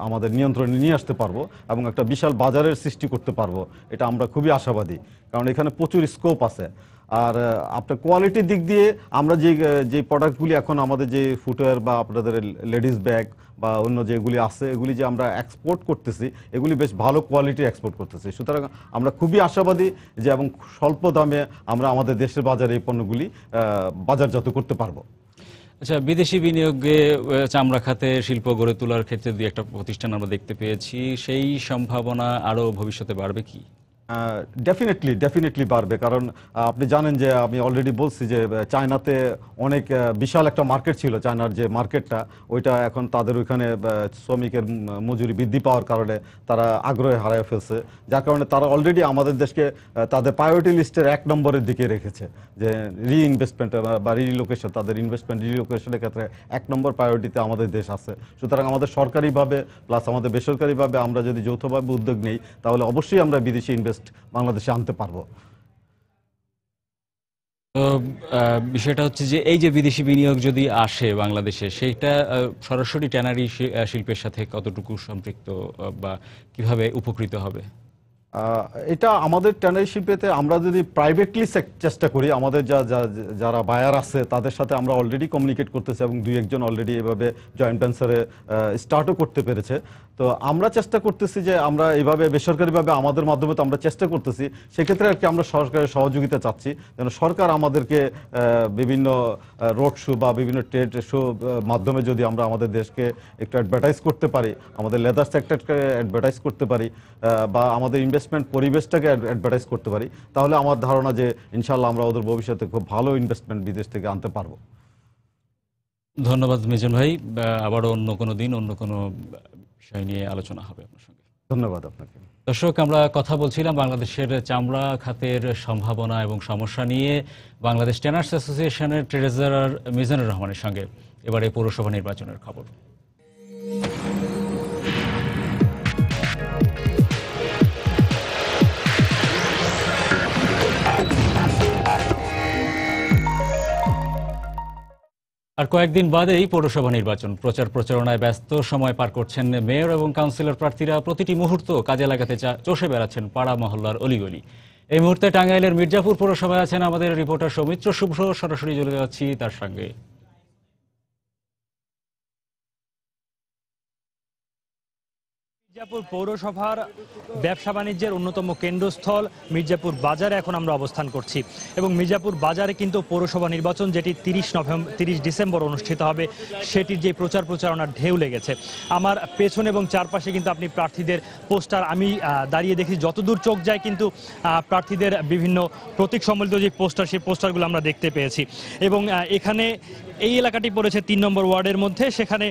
আমাদের নিয়ন্ত্রণে নিয়ে আসতে পারবো এবং একটা বিশাল বাজারের সৃষ্টি করতে পারবো। এটা আমরা খুবই আশাবাদী, কারণ এখানে প্রচুর স্কোপ আছে। আর আপনার কোয়ালিটির দিক দিয়ে আমরা যে প্রোডাক্টগুলি এখন আমাদের যে ফুটওয়্যার বা আপনাদের লেডিস ব্যাগ বা অন্য যেগুলি আছে, এগুলি যে আমরা এক্সপোর্ট করতেছি, এগুলি বেশ ভালো কোয়ালিটির এক্সপোর্ট করতেছি। সুতরাং আমরা খুবই আশাবাদী যে এবং স্বল্প দামে আমরা আমাদের দেশের বাজারে এই পণ্যগুলি বাজারজাত করতে পারবো। আচ্ছা, বিদেশি বিনিয়োগে চামড়া খাতে শিল্প গড়ে তোলার ক্ষেত্রে দুই একটা প্রতিষ্ঠান আমরা দেখতে পেয়েছি, সেই সম্ভাবনা আরো ভবিষ্যতে বাড়বে কি? ডেফিনেটলি বাড়বে, কারণ আপনি জানেন যে আমি অলরেডি বলছি যে চায়নাতে অনেক বিশাল একটা মার্কেট ছিল। চায়নার যে মার্কেটটা, ওইটা এখন তাদের ওইখানে শ্রমিকের মজুরি বৃদ্ধি পাওয়ার কারণে তারা আগ্রহে হারিয়ে ফেলছে, যার কারণে তারা অলরেডি আমাদের দেশকে তাদের প্রায়োরিটি লিস্টের 1 নম্বরের দিকে রেখেছে, যে রিইনভেস্টমেন্ট বা রিলোকেশন, তাদের ইনভেস্টমেন্ট রিলোকেশনের ক্ষেত্রে 1 নম্বর প্রায়োরিটিতে আমাদের দেশ আছে। সুতরাং আমাদের সরকারিভাবে প্লাস আমাদের বেসরকারিভাবে আমরা যদি যৌথভাবে উদ্যোগ নেই, তাহলে অবশ্যই আমরা বিদেশি বাংলাদেশে আনতে পারবো। তো বিষয়টা হচ্ছে যে এই যে বিদেশি বিনিয়োগ যদি আসে বাংলাদেশে, সেইটা সরাসরি ট্যানারি শিল্পের সাথে কতটুকু সম্পৃক্ত বা কিভাবে উপকৃত হবে? এটা আমাদের ট্যানারি শিল্পেতে আমরা যদি প্রাইভেটলি চেষ্টা করি, আমাদের যারা বায়ার আছে তাদের সাথে আমরা অলরেডি কমিউনিকেট করতেছি এবং 2-1 জন অলরেডি এভাবে জয়েন্ট ভেঞ্চারে স্টার্টও করতে পেরেছে। তো আমরা চেষ্টা করতেছি যে আমরা এইভাবে বেসরকারিভাবে আমাদের মাধ্যমে তো আমরা চেষ্টা করতেছি, সেক্ষেত্রে আর কি আমরা সরকারের সহযোগিতা চাচ্ছি, যেন সরকার আমাদেরকে বিভিন্ন রোড শো বা বিভিন্ন ট্রেড শো মাধ্যমে যদি আমরা আমাদের দেশকে একটু অ্যাডভার্টাইজ করতে পারি, আমাদের লেদার সেক্টরকে অ্যাডভার্টাইজ করতে পারি বা আমাদের ইনভেস্টমেন্ট পরিবেশটাকে অ্যাডভার্টাইজ করতে পারি, তাহলে আমার ধারণা যে ইনশাল্লাহ আমরা ওদের ভবিষ্যতে খুব ভালো ইনভেস্টমেন্ট বিদেশ থেকে আনতে পারবো। ধন্যবাদ মিজান ভাই, আবারও অন্য কোনো দিন অন্য কোনো বিষয় নিয়ে আলোচনা হবে আপনার সঙ্গে। ধন্যবাদ আপনাকে। দর্শক, আমরা কথা বলছিলাম বাংলাদেশের চামড়া খাতের সম্ভাবনা এবং সমস্যা নিয়ে বাংলাদেশ ট্যানার্স অ্যাসোসিয়েশনের ট্রেজারার মিজানুর রহমানের সঙ্গে। এবারে পৌরসভা নির্বাচনের খবর। আর কয়েকদিন বাদেই পৌরসভা নির্বাচন, প্রচারণায় ব্যস্ত সময় পার করছেন মেয়র এবং কাউন্সিলর প্রার্থীরা। প্রতিটি মুহূর্ত কাজে লাগাতে চষে বেড়াচ্ছেন পাড়া মহল্লার অলিগলি। এই মুহূর্তে টাঙ্গাইলের মির্জাপুর পৌরসভায় আছেন আমাদের রিপোর্টার সৌমিত্র শুভ্র, সরাসরি চলে যাচ্ছি তার সঙ্গে। মির্জাপুর পৌরসভার ব্যবসা বাণিজ্যের অন্যতম কেন্দ্রস্থল মির্জাপুর বাজারে এখন আমরা অবস্থান করছি এবং মির্জাপুর বাজারে কিন্তু পৌরসভা নির্বাচন যেটি 30 ডিসেম্বর অনুষ্ঠিত হবে, সেটির যে প্রচারণার ঢেউ লেগেছে। আমার পেছনে এবং চারপাশে কিন্তু আপনি প্রার্থীদের পোস্টার, আমি দাঁড়িয়ে দেখি যতদূর চোখ যায় কিন্তু প্রার্থীদের বিভিন্ন প্রতীক সম্বলিত যে পোস্টার, সেই পোস্টারগুলো আমরা দেখতে পেয়েছি। এবং এখানে এই এলাকাটি পড়েছে 3 নম্বর ওয়ার্ডের মধ্যে, সেখানে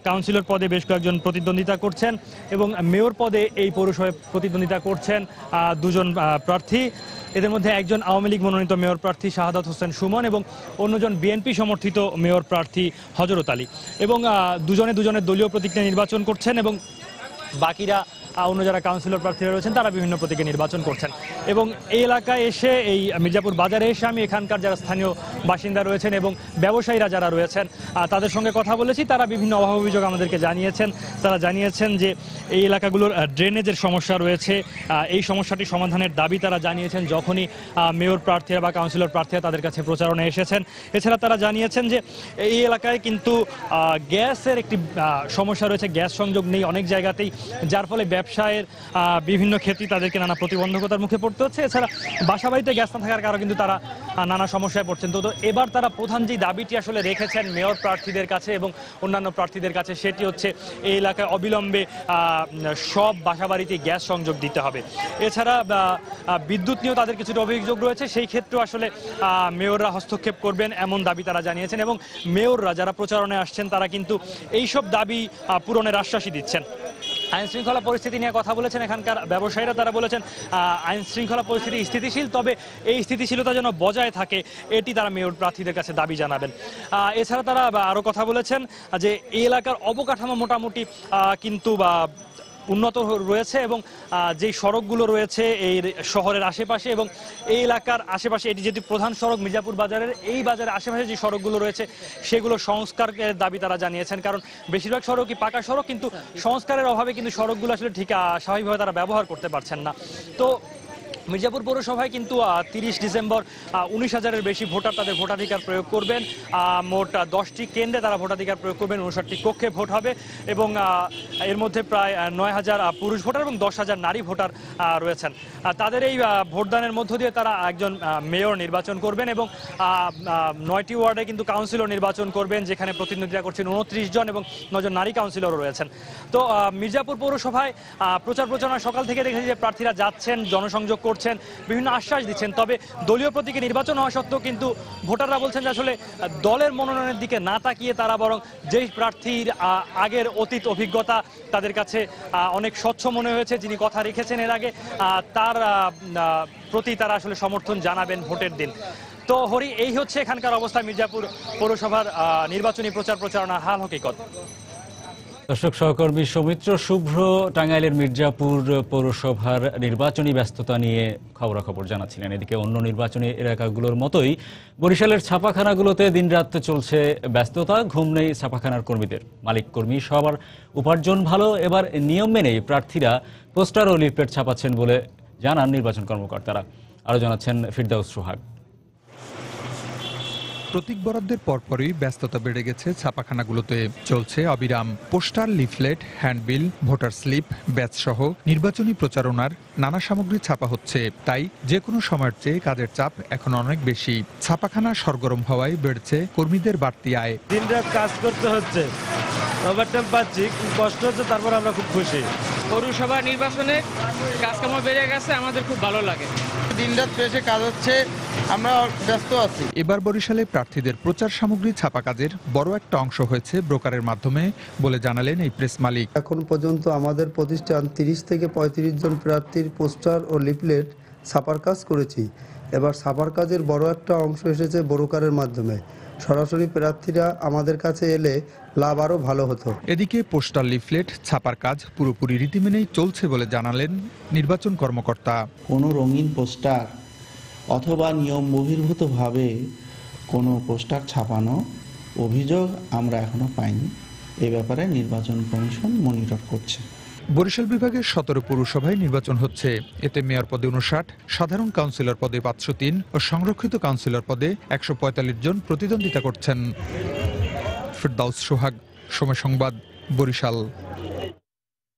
কাউন্সিলর পদে বেশ কয়েকজন প্রতিদ্বন্দ্বিতা করছেন এবং মেয়র পদে এই পৌরসভায় প্রতিদ্বন্দ্বিতা করছেন 2 জন প্রার্থী। এদের মধ্যে একজন আওয়ামী লীগ মনোনীত মেয়র প্রার্থী শাহাদাত হোসেন সুমন এবং অন্যজন বিএনপি সমর্থিত মেয়র প্রার্থী হযরত আলী। এবং দুজনের দলীয় প্রতীকে নির্বাচন করছেন এবং বাকিরা অন্য যারা কাউন্সিলর প্রার্থীরা রয়েছেন তারা বিভিন্ন প্রতীকে নির্বাচন করছেন। এবং এই এলাকায় এসে, এই মির্জাপুর বাজারে এসে আমি এখানকার যারা স্থানীয় বাসিন্দা রয়েছেন এবং ব্যবসায়ীরা যারা রয়েছেন তাদের সঙ্গে কথা বলেছি। তারা বিভিন্ন অভাব অভিযোগ আমাদেরকে জানিয়েছেন। তারা জানিয়েছেন যে এই এলাকাগুলোর ড্রেনেজের সমস্যা রয়েছে, এই সমস্যাটি সমাধানের দাবি তারা জানিয়েছেন যখনই মেয়র প্রার্থীরা বা কাউন্সিলর প্রার্থীরা তাদের কাছে প্রচারণায় এসেছেন। এছাড়া তারা জানিয়েছেন যে এই এলাকায় কিন্তু গ্যাসের একটি সমস্যা রয়েছে, গ্যাস সংযোগ নেই অনেক জায়গাতেই, যার ফলে ব্যবসায়ের বিভিন্ন ক্ষেত্রে তাদেরকে নানা প্রতিবন্ধকতার মুখে পড়তে হচ্ছে। এছাড়া বাসাবাড়িতে গ্যাস না থাকার কারণে কিন্তু তারা নানা সমস্যায় পড়ছেন। তো এবার তারা প্রধান যে দাবিটি আসলে রেখেছেন মেয়র প্রার্থীদের কাছে এবং অন্যান্য প্রার্থীদের কাছে, সেটি হচ্ছে এই এলাকায় অবিলম্বে সব বাসাবাড়িতে গ্যাস সংযোগ দিতে হবে। এছাড়া বিদ্যুৎ নিয়েও তাদের কিছুটা অভিযোগ রয়েছে, সেই ক্ষেত্রেও আসলে মেয়ররা হস্তক্ষেপ করবেন এমন দাবি তারা জানিয়েছেন। এবং মেয়ররা যারা প্রচারণায় আসছেন তারা কিন্তু এইসব দাবি পূরণের আশ্বাসই দিচ্ছেন। আইন শৃঙ্খলা পরিস্থিতি নিয়ে কথা বলেছেন এখানকার ব্যবসায়ীরা। তারা বলেছেন আইন শৃঙ্খলা পরিস্থিতি স্থিতিশীল, তবে এই স্থিতিশীলতা যেন বজায় থাকে এটি তারা মেয়র প্রার্থীদের কাছে দাবি জানাবেন। এছাড়া তারা আরও কথা বলেছেন যে এই এলাকার অবকাঠামো মোটামুটি কিন্তু উন্নত রয়েছে এবং যেই সড়কগুলো রয়েছে এই শহরের আশেপাশে এবং এই এলাকার আশেপাশে, এটি যেটি প্রধান সড়ক মির্জাপুর বাজারের, এই বাজারের আশেপাশে যে সড়কগুলো রয়েছে সেগুলো সংস্কারের দাবি তারা জানিয়েছেন। কারণ বেশিরভাগ সড়কই পাকা সড়ক, কিন্তু সংস্কারের অভাবে কিন্তু সড়কগুলো আসলে ঠিক স্বাভাবিকভাবে তারা ব্যবহার করতে পারছেন না। তো মির্জাপুর পৌরসভায় কিন্তু 30 ডিসেম্বর 19,000-এর বেশি ভোটার তাদের ভোটাধিকার প্রয়োগ করবেন। মোট 10টি কেন্দ্রে তারা ভোটাধিকার প্রয়োগ করবেন, 59টি কক্ষে ভোট হবে এবং এর মধ্যে প্রায় 9,000 পুরুষ ভোটার এবং 10,000 নারী ভোটার রয়েছেন। তাদের এই ভোটদানের মধ্য দিয়ে তারা একজন মেয়র নির্বাচন করবেন এবং 9টি ওয়ার্ডে কিন্তু কাউন্সিলর নির্বাচন করবেন, যেখানে প্রতিনিধিত্ব করছেন 29 জন এবং 9 জন নারী কাউন্সিলরও রয়েছেন। তো মির্জাপুর পৌরসভায় প্রচার প্রচারণা সকাল থেকে দেখেছি যে প্রার্থীরা যাচ্ছেন, জনসংযোগ করছেন, বিভিন্ন আশ্বাস দিচ্ছেন। তবে দলীয় প্রতীকে নির্বাচন হওয়া সত্ত্বেও কিন্তু ভোটাররা বলছেন যে আসলে দলের মনোনয়নের দিকে না তাকিয়ে তারা বরং যেই প্রার্থীর আগের অতীত অভিজ্ঞতা তাদের কাছে অনেক স্বচ্ছ মনে হয়েছে, যিনি কথা রেখেছেন এর আগে, তার প্রতি তারা আসলে সমর্থন জানাবেন ভোটের দিন। তো হরি, এই হচ্ছে এখানকার অবস্থা মির্জাপুর পৌরসভার নির্বাচনী প্রচার প্রচারণার হাল হকিকত। দর্শক, সহকর্মী সৌমিত্র শুভ্র টাঙ্গাইলের মির্জাপুর পৌরসভার নির্বাচনী ব্যস্ততা নিয়ে খবরাখবর জানাচ্ছিলেন। এদিকে অন্য নির্বাচনী এলাকাগুলোর মতোই বরিশালের ছাপাখানাগুলোতে দিনরাত চলছে ব্যস্ততা। ঘুম নেই ছাপাখানার কর্মীদের। মালিক কর্মী সবার উপার্জন ভালো। এবার নিয়ম মেনেই প্রার্থীরা পোস্টার ও লিফলেট ছাপাচ্ছেন বলে জানান নির্বাচন কর্মকর্তারা। আরও জানাচ্ছেন ফিরদাউস সোহাগ। প্রতীক বরাদ্দের পরপরই ব্যস্ততা বেড়ে গেছে ছাপাখানাগুলোতে। চলছে অবিরাম poster, leaflet, handbill, voter slip, badge সহ নির্বাচনী প্রচারণার নানা সামগ্রী ছাপা হচ্ছে। তাই যে কোনো সময়ের চেয়ে কাজের চাপ এখন অনেক বেশি। ছাপাখানা সরগরম হওয়ায় বেড়েছে কর্মীদের বাড়তি আয়। দিনরাত কাজ করতে হচ্ছে, ওভারটাইম পাচ্ছি, কষ্ট হচ্ছে, তারপর আমরা খুব খুশি। পৌরসভা নির্বাচনে কাজকর্ম বেড়ে গেছে, আমাদের খুব ভালো লাগে। দিনরাত পেশে কাজ হচ্ছে, আমরা ব্যস্ত আছি। এবার বরিশালে প্রার্থীদের প্রচার সামগ্রী ছাপা কাজের বড় একটা অংশ হয়েছে ব্রোকারের মাধ্যমে বলে জানালেন এই প্রেস মালিক। এখন পর্যন্ত আমাদের প্রতিষ্ঠান 30 থেকে 35 জন প্রার্থীর পোস্টার ও লিফলেট ছাপার কাজ করেছি। এবার ছাপার কাজের বড় একটা অংশ এসেছে ব্রোকারের মাধ্যমে। সরাসরি প্রার্থীরা আমাদের কাছে এলে লাভ আরও ভালো হতো। এদিকে পোস্টার, লিফলেট ছাপার কাজ পুরোপুরি রীতি মেনেই চলছে বলে জানালেন নির্বাচন কর্মকর্তা। কোনো রঙিন পোস্টার অথবা নিয়ম বহির্ভূতভাবে কোনো পোস্টার ছাপানো অভিযোগ আমরা এখনো পাইনি। এই ব্যাপারে নির্বাচন কমিশন মনিটর করছে। বরিশাল বিভাগের 17 পৌরসভায় নির্বাচন হচ্ছে। এতে মেয়র পদে 59, সাধারণ কাউন্সিলর পদে 503 ও সংরক্ষিত কাউন্সিলর পদে 145 জন প্রতিদ্বন্দ্বিতা করছেন। ফিরদাউস সোহাগ, সময় সংবাদ, বরিশাল।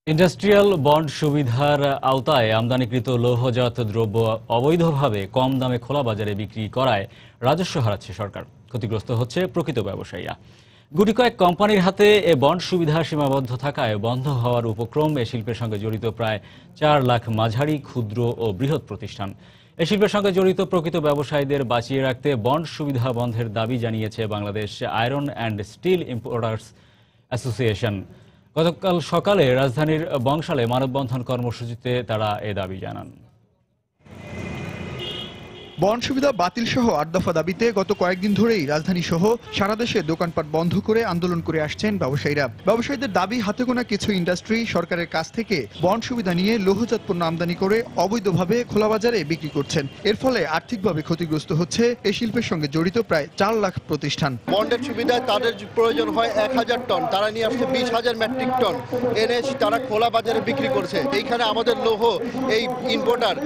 ইন্ডাস্ট্রিয়াল বন্ড সুবিধার আওতায় আমদানিকৃত লৌহজাত দ্রব্য অবৈধভাবে কম দামে খোলা বাজারে বিক্রি করায় রাজস্ব হারাচ্ছে সরকার। ক্ষতিগ্রস্ত হচ্ছে প্রকৃত ব্যবসায়ীরা। গুটি কয়েক কোম্পানির হাতে এ বন্ড সুবিধা সীমাবদ্ধ থাকায় বন্ধ হওয়ার উপক্রম। এ শিল্পের সঙ্গে জড়িত প্রায় 4 লাখ মাঝারি, ক্ষুদ্র ও বৃহৎ প্রতিষ্ঠান। এ শিল্পের সঙ্গে জড়িত প্রকৃত ব্যবসায়ীদের বাঁচিয়ে রাখতে বন্ড সুবিধা বন্ধের দাবি জানিয়েছে Bangladesh iron and steel importers association. গতকাল সকালে রাজধানীর বংশালে মানববন্ধন কর্মসূচিতে তারা এ দাবি জানান। বন্ড সুবিধা বাতিল সহ 8 দফা দাবিতে গত কয়েকদিন ধরেই রাজধানী সহ সারা দেশে দোকানপাট বন্ধ করে আন্দোলন করে আসছেন ব্যবসায়ীরা। ব্যবসায়ীদের দাবি, হাতে গোনা কিছু ইন্ডাস্ট্রি সরকারের কাছ থেকে বন্ড সুবিধা নিয়ে লৌহজাত পণ্য আমদানি করে অবৈধভাবে খোলা বাজারে বিক্রি করছেন। এর ফলে আর্থিকভাবে ক্ষতিগ্রস্ত হচ্ছে এই শিল্পের সঙ্গে জড়িত প্রায় 4 লাখ প্রতিষ্ঠান। বন্ডের সুবিধায় তাদের প্রয়োজন হয় 1000 টন, তারা নিয়ে আসছে 20,000 মেট্রিক টন এনে তারা খোলা বাজারে বিক্রি করছে। এইখানে আমাদের লৌহ এই ইম্পোর্টার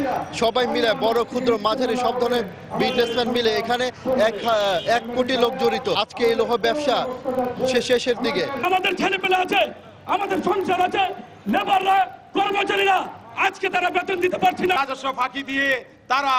সবাই মিলে, বড় ক্ষুদ্র মাঝারি সব ধরনের বিজনেসম্যান মিলে এখানে 1 কোটি লোক জড়িত। আজকে এই লৌহ ব্যবসা শেষের দিকে। আমাদের ছেলেপেলে আছে, আমাদের সংসার আছে, লেবাররা, কর্মচারীরা আজকে তারা বেতন দিতে পারছে না। রাজস্ব ফাঁকি দিয়ে তারা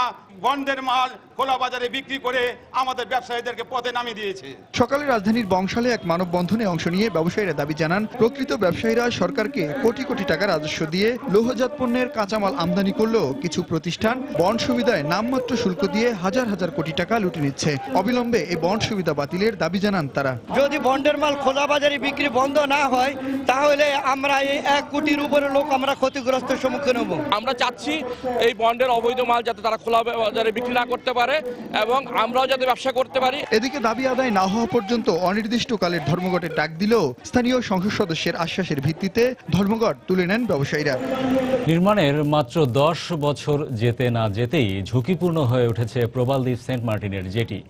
বন্ডের মাল খোলা বাজারে বিক্রি করে আমাদের ব্যবসায়ীদেরকে পথে নামিয়ে দিয়েছে। সকালে রাজধানীর বংশালে এক মানববন্ধনে অংশ নিয়ে ব্যবসায়ীরা দাবি জানান, প্রকৃত ব্যবসায়ীরা সরকারকে কোটি কোটি টাকা রাজস্ব দিয়ে লৌহজাত পণ্যের কাঁচামাল আমদানি করলেও কিছু প্রতিষ্ঠান বন্ড সুবিধায় নামমাত্র শুল্ক দিয়ে হাজার হাজার কোটি টাকা লুটে নিচ্ছে। অবিলম্বে এই বন্ড সুবিধা বাতিলের দাবি জানান তারা। যদি বন্ডের মাল খোলা বাজারে বিক্রি বন্ধ না হয় তাহলে আমরা এই 1 কোটির উপরে লোক আমরা ক্ষতিগ্রস্তের সম্মুখীন হব। আমরা চাচ্ছি এই বন্ডের অবৈধ মাল যাতে তারা খোলা বাজারে বিক্রি না করতে পারে এবং আমরাও যাতে ব্যবসা করতে পারি। এদিকে দাবি আদায় না হওয়া পর্যন্ত অনির্দিষ্টকালের ধর্মঘটের ডাক দিলেও স্থানীয় সংসদ সদস্যের আশ্বাসের ভিত্তিতে ধর্মঘট তুলে নেন ব্যবসায়ীরা। নির্মাণের মাত্র 10 বছর যেতে না যেতেই ঝুঁকিপূর্ণ হয়ে উঠেছে প্রবালদ্বীপ সেন্ট মার্টিনের জেটি।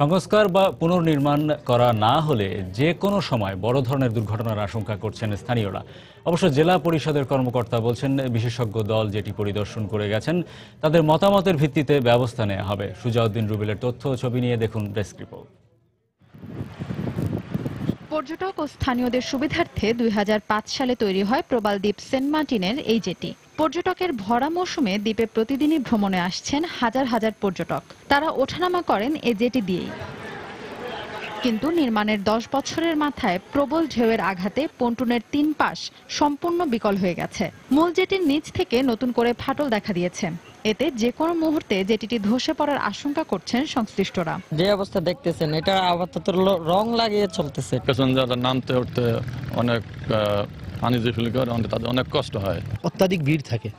সংস্কার বা পুনর্নির্মাণ করা না হলে যে কোনো সময় বড় ধরনের দুর্ঘটনার আশঙ্কা করছেন স্থানীয়রা। অবশ্য জেলা পরিষদের কর্মকর্তা বলছেন, বিশেষজ্ঞ দল যেটি পরিদর্শন করে গেছেন, তাদের মতামতের ভিত্তিতে ব্যবস্থা নেওয়া হবে। সুজাউদ্দিন রুবেলের তথ্য ও ছবি নিয়ে দেখুন ডেস্ক রিপোর্ট। পর্যটক ও স্থানীয়দের সুবিধার্থে 2005 সালে তৈরি হয় প্রবালদ্বীপ সেন্ট মার্টিনের এই জেটি। পর্যটকের ভরা মৌসুমে দ্বীপে প্রতিদিনই ভ্রমণে আসছেন হাজার হাজার পর্যটক। তারা ওঠানামা করেন এই জেটি দিয়েই। কিন্তু নির্মাণের 10 বছরের মাথায় প্রবল ঢেউয়ের আঘাতে পন্টুনের 3 পাশ সম্পূর্ণ বিকল হয়ে গেছে। মূল জেটির নিচ থেকে নতুন করে ফাটল দেখা দিয়েছে। এতে যে কোনো মুহূর্তে জেটিটি ধসে পড়ার আশঙ্কা করছেন সংশ্লিষ্টরা। যে অবস্থা দেখতেছেন, এটা আপাতত রং লাগিয়ে চলতেছে। প্যাসেঞ্জাররা নামতে উঠতে অনেক আনইজি ফিল করে, তাদের অনেক কষ্ট হয়। অত্যাধিক ভিড় থাকে,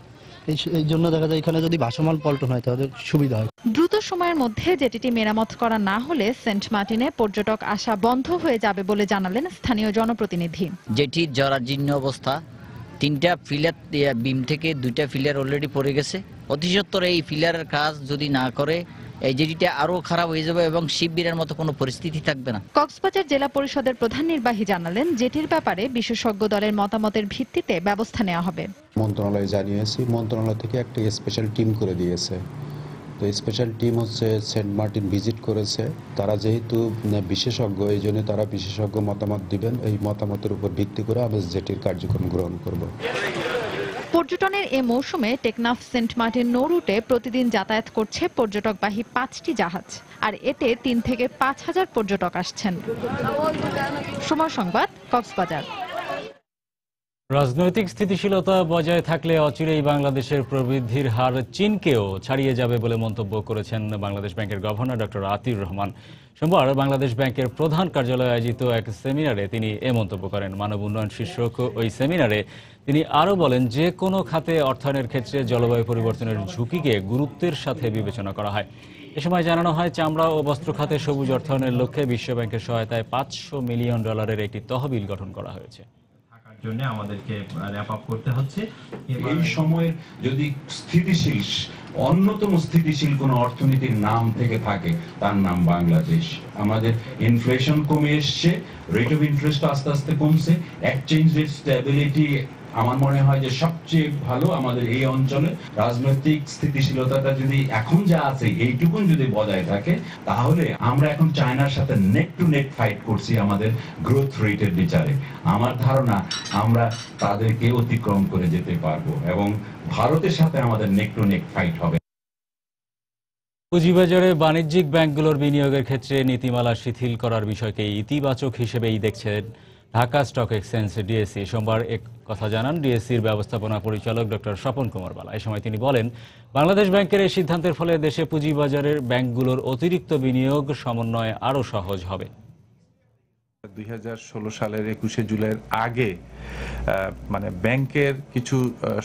এই জন্য দেখা যায় এখানে যদি ভাসমান পল্টন হয় তাহলে সুবিধা হয়। দ্রুত সময়ের মধ্যে জেটিটি মেরামত করা না হলে সেন্ট মার্টিনে পর্যটক আসা বন্ধ হয়ে যাবে বলে জানালেন স্থানীয় জনপ্রতিনিধি। জেটির জরাজীর্ণ অবস্থা, 3টা ফিলার বিম থেকে 2টা ফিলার অলরেডি পড়ে গেছে। অতি সত্বর এই ফিলারের কাজ যদি না করে এই জেটিটা আরো খারাপ হয়ে যাবে এবং শিববিরের মতো কোনো পরিস্থিতি থাকবে না। কক্সবাজার জেলা পরিষদের প্রধান নির্বাহী জানালেন, জেটির ব্যাপারে বিশেষজ্ঞ দলের মতামতের ভিত্তিতে ব্যবস্থা নেওয়া হবে। মন্ত্রণালয়ে জানিয়েছি, মন্ত্রণালয় থেকে একটা স্পেশাল টিম করে দিয়েছে। তো স্পেশাল টিম হচ্ছে সেন্ট মার্টিন ভিজিট করেছে। তারা যেহেতু বিশেষজ্ঞ, এই জন্য তারা বিশেষজ্ঞ মতামত দিবেন। এই মতামতের উপর ভিত্তি করে আমরা জেটির কার্যক্রম গ্রহণ করব। পর্যটনের এ মৌসুমে টেকনাফ সেন্ট মার্টিন নৌ রুটে প্রতিদিন যাতায়াত করছে পর্যটকবাহী 5টি জাহাজ, আর এতে 3 থেকে 5,000 পর্যটক আসছেন। সময় সংবাদ, কক্সবাজার। রাজনৈতিক স্থিতিশীলতা বজায় থাকলে অচিরেই বাংলাদেশের প্রবৃদ্ধির হার চীনকেও ছাড়িয়ে যাবে বলে মন্তব্য করেছেন বাংলাদেশ ব্যাংকের গভর্নর ডক্টর আতিউর রহমান। সোমবার বাংলাদেশ ব্যাংকের প্রধান কার্যালয়ে আয়োজিত এক সেমিনারে তিনি এ মন্তব্য করেন। মানব উন্নয়ন শীর্ষক ওই সেমিনারে তিনি আরও বলেন, যে কোনো খাতে অর্থায়নের ক্ষেত্রে জলবায়ু পরিবর্তনের ঝুঁকিকে গুরুত্বের সাথে বিবেচনা করা হয়। এ সময় জানানো হয়, চামড়া ও বস্ত্র খাতে সবুজ অর্থায়নের লক্ষ্যে বিশ্বব্যাংকের সহায়তায় $500 মিলিয়ন একটি তহবিল গঠন করা হয়েছে। জন্য আমাদেরকে র্যাপ আপ করতে হচ্ছে। এই সময়ে যদি স্থিতিশীল, অন্যতম স্থিতিশীল কোন অর্থনীতির নাম থেকে থাকে, তার নাম বাংলাদেশ। আমাদের ইনফ্লেশন কমে এসছে, রেট অফ ইন্টারেস্ট আস্তে আস্তে কমছে, এক্সচেঞ্জ রেট স্টেবিলিটি আমার মনে হয় যে সবচেয়ে ভালো আমাদের এই অঞ্চলে। রাজনৈতিক স্থিতিশীলতাটা যদি এখন যা আছে এইটুকুন যদি বজায় থাকে, তাহলে আমরা এখন চায়নার সাথে নেক টু নেক ফাইট করছি আমাদের গ্রোথ রেটের বিচারে। আমার ধারণা আমরা তাদেরকে অতিক্রম করে যেতে পারবো এবং ভারতের সাথে আমাদের নেক টু নেক ফাইট হবে। পুঁজিবাজারে বাণিজ্যিক ব্যাংকগুলোর বিনিয়োগের ক্ষেত্রে নীতিমালা শিথিল করার বিষয়কে ইতিবাচক হিসেবেই দেখছেন ঢাকা স্টক এক্সচেঞ্জ ডিএসসি। সোমবার এক কথা জানান ডিএসসির ব্যবস্থাপনা পরিচালক ডক্টর স্বপন কুমার বালা। এই সময় তিনি বলেন, বাংলাদেশ ব্যাংকের এই সিদ্ধান্তের ফলে দেশে পুঁজিবাজারের ব্যাংকগুলোর অতিরিক্ত বিনিয়োগ সমন্বয় আরও সহজ হবে। 2016 সালের 21শে জুলাইয়ের আগে মানে ব্যাংকের কিছু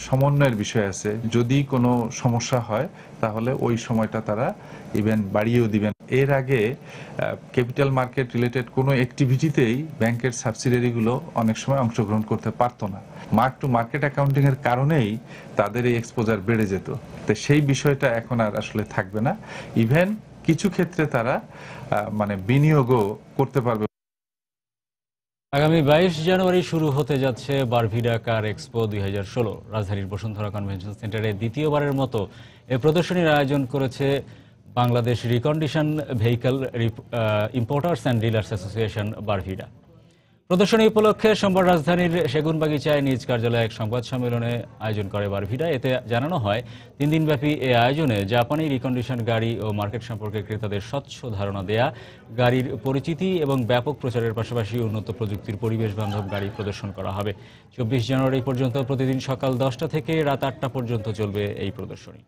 সমন্বয়ের বিষয় আছে। যদি কোনো সমস্যা হয় তাহলে ওই সময়টা তারা ইভেন বাড়িয়েও দিবেন। এর আগে ক্যাপিটাল মার্কেট রিলেটেড কোনো অ্যাক্টিভিটিতেই ব্যাংকের সাবসিডিয়ারিগুলো অনেক সময় অংশগ্রহণ করতে পারতো না। মার্ক টু মার্কেট অ্যাকাউন্টিং এর কারণেই তাদের এই এক্সপোজার বেড়ে যেত। তো সেই বিষয়টা এখন আর আসলে থাকবে না। ইভেন কিছু ক্ষেত্রে তারা মানে বিনিয়োগও করতে পারবে। আগামী 22 জানুয়ারি শুরু হতে যাচ্ছে বারভিডা কার এক্সপো 2016। রাজধানীর বসুন্ধরা কনভেনশন সেন্টারে দ্বিতীয়বারের মতো এ প্রদর্শনীর আয়োজন করেছে Bangladesh recondition vehicle importers and dealers association BARVIDA. প্রদর্শনী উপলক্ষে সোমবার রাজধানীর সেগুনবাগিচায় নিজ কার্যালয়ে এক সংবাদ সম্মেলনে আয়োজন করে বারভিডা। এতে জানানো হয়, 3 দিনব্যাপী এই আয়োজনে জাপানি রিকন্ডিশন গাড়ি ও মার্কেট সম্পর্কে ক্রেতাদের স্বচ্ছ ধারণা দেয়া, গাড়ির পরিচিতি এবং ব্যাপক প্রচারের পাশাপাশি উন্নত প্রযুক্তির পরিবেশ বান্ধব গাড়ি প্রদর্শন করা হবে। 24 জানুয়ারি পর্যন্ত প্রতিদিন সকাল 10টা থেকে রাত 8টা পর্যন্ত চলবে এই প্রদর্শনী।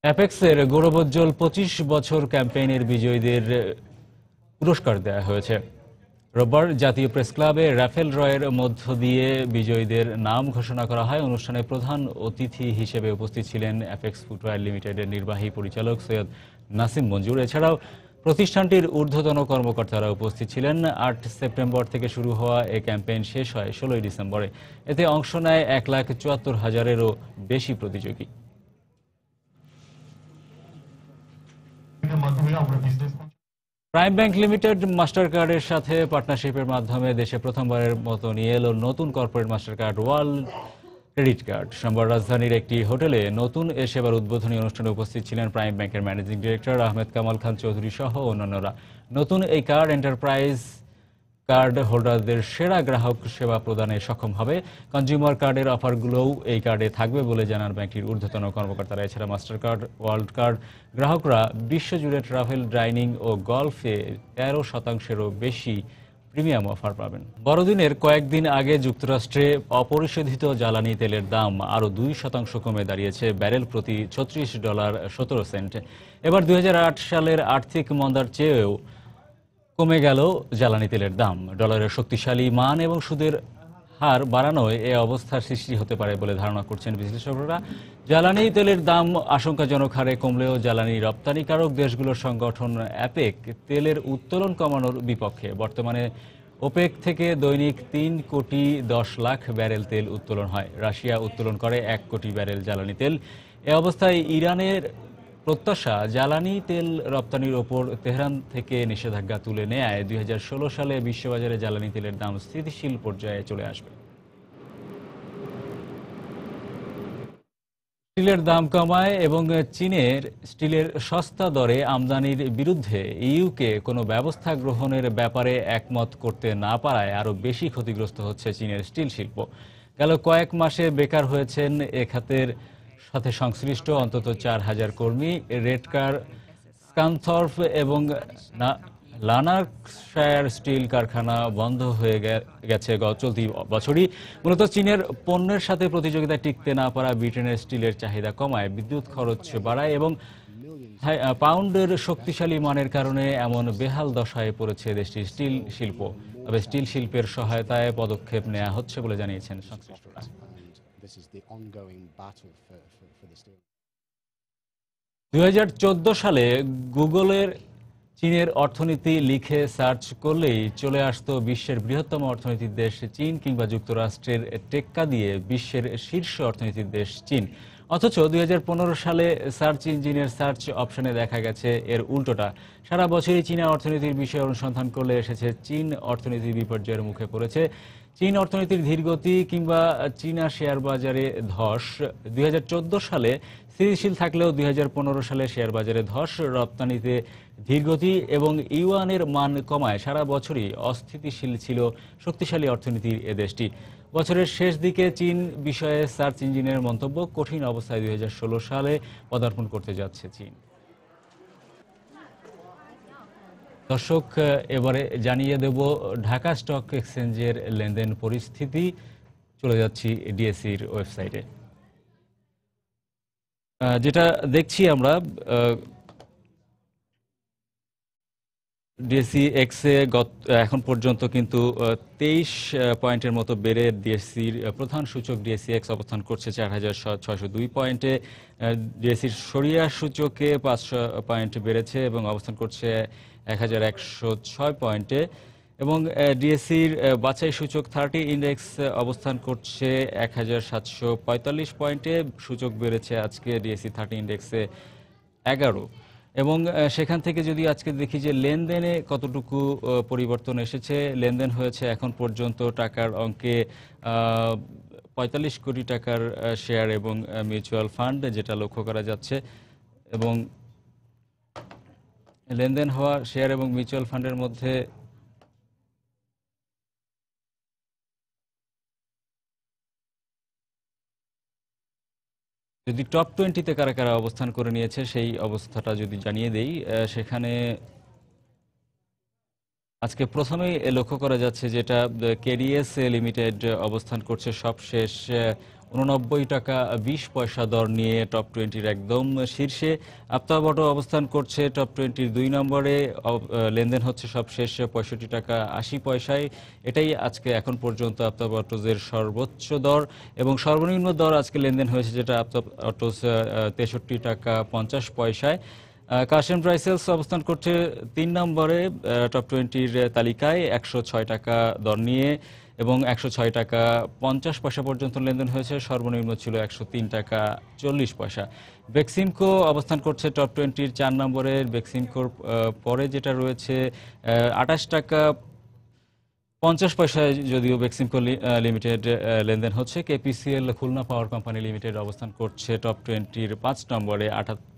অ্যাপেক্সের গৌরবোজ্জ্বল 25 বছর ক্যাম্পেইনের বিজয়ীদের পুরস্কার দেওয়া হয়েছে। রোববার জাতীয় প্রেস ক্লাবে রাফেল ড্রয়ের মধ্য দিয়ে বিজয়ীদের নাম ঘোষণা করা হয়। অনুষ্ঠানে প্রধান অতিথি হিসেবে উপস্থিত ছিলেন অ্যাপেক্স ফুটওয়্যার লিমিটেডের নির্বাহী পরিচালক সৈয়দ নাসিম মঞ্জুর। এছাড়াও প্রতিষ্ঠানটির ঊর্ধ্বতন কর্মকর্তারা উপস্থিত ছিলেন। ৮ সেপ্টেম্বর থেকে শুরু হওয়া এই ক্যাম্পেইন শেষ হয় ১৬ ডিসেম্বরে। এতে অংশ নেয় ১,৭৪,০০০-এরও বেশি প্রতিযোগী। প্রাইম ব্যাংক লিমিটেড মাস্টার কার্ডের সাথে পার্টনারশিপের মাধ্যমে দেশে প্রথমবারের মতো নিয়ে এলো নতুন corporate master card world credit card. সোমবার রাজধানীর একটি হোটেলে নতুন এ সেবার উদ্বোধনী অনুষ্ঠানে উপস্থিত ছিলেন প্রাইম ব্যাংকের ম্যানেজিং ডিরেক্টর আহমেদ কামাল খান চৌধুরী সহ অন্যান্যরা। নতুন এই কার্ড এন্টারপ্রাইজ কার্ড হোল্ডারদের সেরা গ্রাহক সেবা প্রদানে সক্ষম হবে। কনজিউমার কার্ডের অফারগুলোও এই কার্ডে থাকবে বলে জানান ব্যাংকটির ঊর্ধ্বতন কর্মকর্তারা। এছাড়া মাস্টার কার্ড ওয়ার্ল্ড কার্ড গ্রাহকরা বিশ্বজুড়ে ট্রাভেল, ডাইনিং ও গলফে 13%-এরও বেশি প্রিমিয়াম অফার পাবেন। বড়দিনের কয়েকদিন আগে যুক্তরাষ্ট্রে অপরিশোধিত জ্বালানি তেলের দাম আরও 2% কমে দাঁড়িয়েছে ব্যারেল প্রতি $36.17। এবার 2008 সালের আর্থিক মন্দার চেয়েও কমে গেল জ্বালানি তেলের দাম। ডলারের শক্তিশালী মান এবং সুদের হার বাড়ানোয় এ অবস্থার সৃষ্টি হতে পারে বলে ধারণা করছেন বিশ্লেষকরা। জ্বালানি তেলের দাম আশঙ্কাজনক হারে কমলেও জ্বালানি রপ্তানিকারক দেশগুলোর সংগঠন অ্যাপেক তেলের উত্তোলন কমানোর বিপক্ষে। বর্তমানে ওপেক থেকে দৈনিক 3,10 লাখ ব্যারেল তেল উত্তোলন হয়। রাশিয়া উত্তোলন করে 1 কোটি ব্যারেল জ্বালানি তেল। এ অবস্থায় ইরানের প্রত্যাশা, জ্বালানি তেল রপ্তানির ওপর তেহরান থেকে নিষেধাজ্ঞা তুলে নেয় 2016 সালে বিশ্ববাজারে জ্বালানি তেলের দাম স্থিতিশীল পর্যায়ে চলে আসবে। স্টিলের দাম কমায় এবং চীনের স্টিলের সস্তা দরে আমদানির বিরুদ্ধে ইউকে কোনো ব্যবস্থা গ্রহণের ব্যাপারে একমত করতে না পারায় আরও বেশি ক্ষতিগ্রস্ত হচ্ছে চীনের স্টিল শিল্প। গেল কয়েক মাসে বেকার হয়েছেন এ খাতের সাথে সংশ্লিষ্ট অন্তত 4,000 কর্মী। রেডকার, স্কানথর্প এবং লানার্কশায়ার স্টিল কারখানা বন্ধ হয়ে গেছে চলতি বছরই। মূলত চীনের পণ্যের সাথে প্রতিযোগিতায় টিকতে না পারা ব্রিটেনের স্টিলের চাহিদা কমায়, বিদ্যুৎ খরচ বাড়ায় এবং পাউন্ডের শক্তিশালী মানের কারণে এমন বেহাল দশায় পড়েছে দেশটির স্টিল শিল্প। তবে স্টিল শিল্পের সহায়তায় পদক্ষেপ নেওয়া হচ্ছে বলে জানিয়েছেন সংশ্লিষ্টরা। 2014 সালে গুগলের চীনের অর্থনীতি লিখে সার্চ করলেই চলে আসতো বিশ্বের বৃহত্তম অর্থনীতির দেশ চীন কিংবা যুক্তরাষ্ট্রের টেক্কা দিয়ে বিশ্বের শীর্ষ অর্থনীতির দেশ চীন। অথচ 2015 সালে সার্চ ইঞ্জিনের সার্চ অপশনে দেখা গেছে এর উল্টোটা। সারা বছরই চীনা অর্থনীতির বিষয়ে অনুসন্ধান করলে এসেছে চীন অর্থনীতি বিপর্যয়ের মুখে পড়েছে। চীন অর্থনীতির ধীরগতি কিংবা চীনা শেয়ার বাজারে ধস। 2014 সালে স্থিতিশীল থাকলেও 2015 সালে শেয়ার বাজারে ধস, রপ্তানিতে ধীরগতি এবং ইউয়ানের মান কমায় সারা বছরই অস্থিতিশীল ছিল শক্তিশালী অর্থনীতির এ দেশটি। বছরের শেষ দিকে চীন বিষয়ে সার্চ ইঞ্জিনের মন্তব্য, কঠিন অবস্থায় 2016 সালে পদার্পণ করতে যাচ্ছে চীন। দর্শক, এবারে জানিয়ে দেব ঢাকা স্টক এক্সচেঞ্জের লেনদেন পরিস্থিতি। চলে যাচ্ছি ডিএসসির ওয়েবসাইটে। যেটা দেখছি আমরা, ডিএসসি এক্সে এখন পর্যন্ত কিন্তু 23 পয়েন্টের মতো বেড়ে ডিএসসির প্রধান সূচক ডিএসসি এক্স অবস্থান করছে 4,602 পয়েন্টে। ডিএসসির সরিয়া সূচকে 500 পয়েন্ট বেড়েছে এবং অবস্থান করছে 1,106 পয়েন্টে। এবং ডিএসসির বাছাই সূচক 30 ইন্ডেক্স অবস্থান করছে 1,745 পয়েন্টে। সূচক বেড়েছে আজকে ডিএসসি 30 ইন্ডেক্সে 11। এবং সেখান থেকে যদি আজকে দেখি যে লেনদেনে কতটুকু পরিবর্তন এসেছে, লেনদেন হয়েছে এখন পর্যন্ত টাকার অঙ্কে 45 কোটি টাকার শেয়ার এবং মিউচুয়াল ফান্ড, যেটা লক্ষ্য করা যাচ্ছে। এবং লেনদেন হওয়া শেয়ার এবং মিউচুয়াল ফান্ডের মধ্যে যদি টপ 20-তে কারা কারা অবস্থান করে নিয়েছে সেই অবস্থাটা যদি জানিয়ে দেই, সেখানে আজকে প্রথমেই লক্ষ্য করা যাচ্ছে যেটা কেডিএস লিমিটেড অবস্থান করছে সবশেষ 89 টাকা 20 পয়সা দর নিয়ে টপ 20-র একদম শীর্ষে। আফতাব অটো অবস্থান করছে টপ 20-র 2 নম্বরে। লেনদেন হচ্ছে সবশেষ 65 টাকা 80 পয়সায়। এটাই আজকে এখন পর্যন্ত আফতাব অটোজের সর্বোচ্চ দর, এবং সর্বনিম্ন দর আজকে লেনদেন হয়েছে যেটা আফতাব অটোজ 63 টাকা 50 পয়সায়। কাশেম প্রাইসেলস অবস্থান করছে 3 নম্বরে টপ 20-র তালিকায় 106 টাকা দর নিয়ে, এবং 106 টাকা 50 পয়সা পর্যন্ত লেনদেন হয়েছে। সর্বনিম্ন ছিল 103 টাকা 40 পয়সা। বেক্সিমকো অবস্থান করছে টপ 20-র 4 নম্বরে। বেক্সিমকোর পরে যেটা রয়েছে 28 টাকা 50 পয়সায় যদিও বেক্সিমকো লিমিটেড লেনদেন হচ্ছে। কেপিসিএল খুলনা পাওয়ার কোম্পানি লিমিটেড অবস্থান করছে টপ 20-র 5 নম্বরে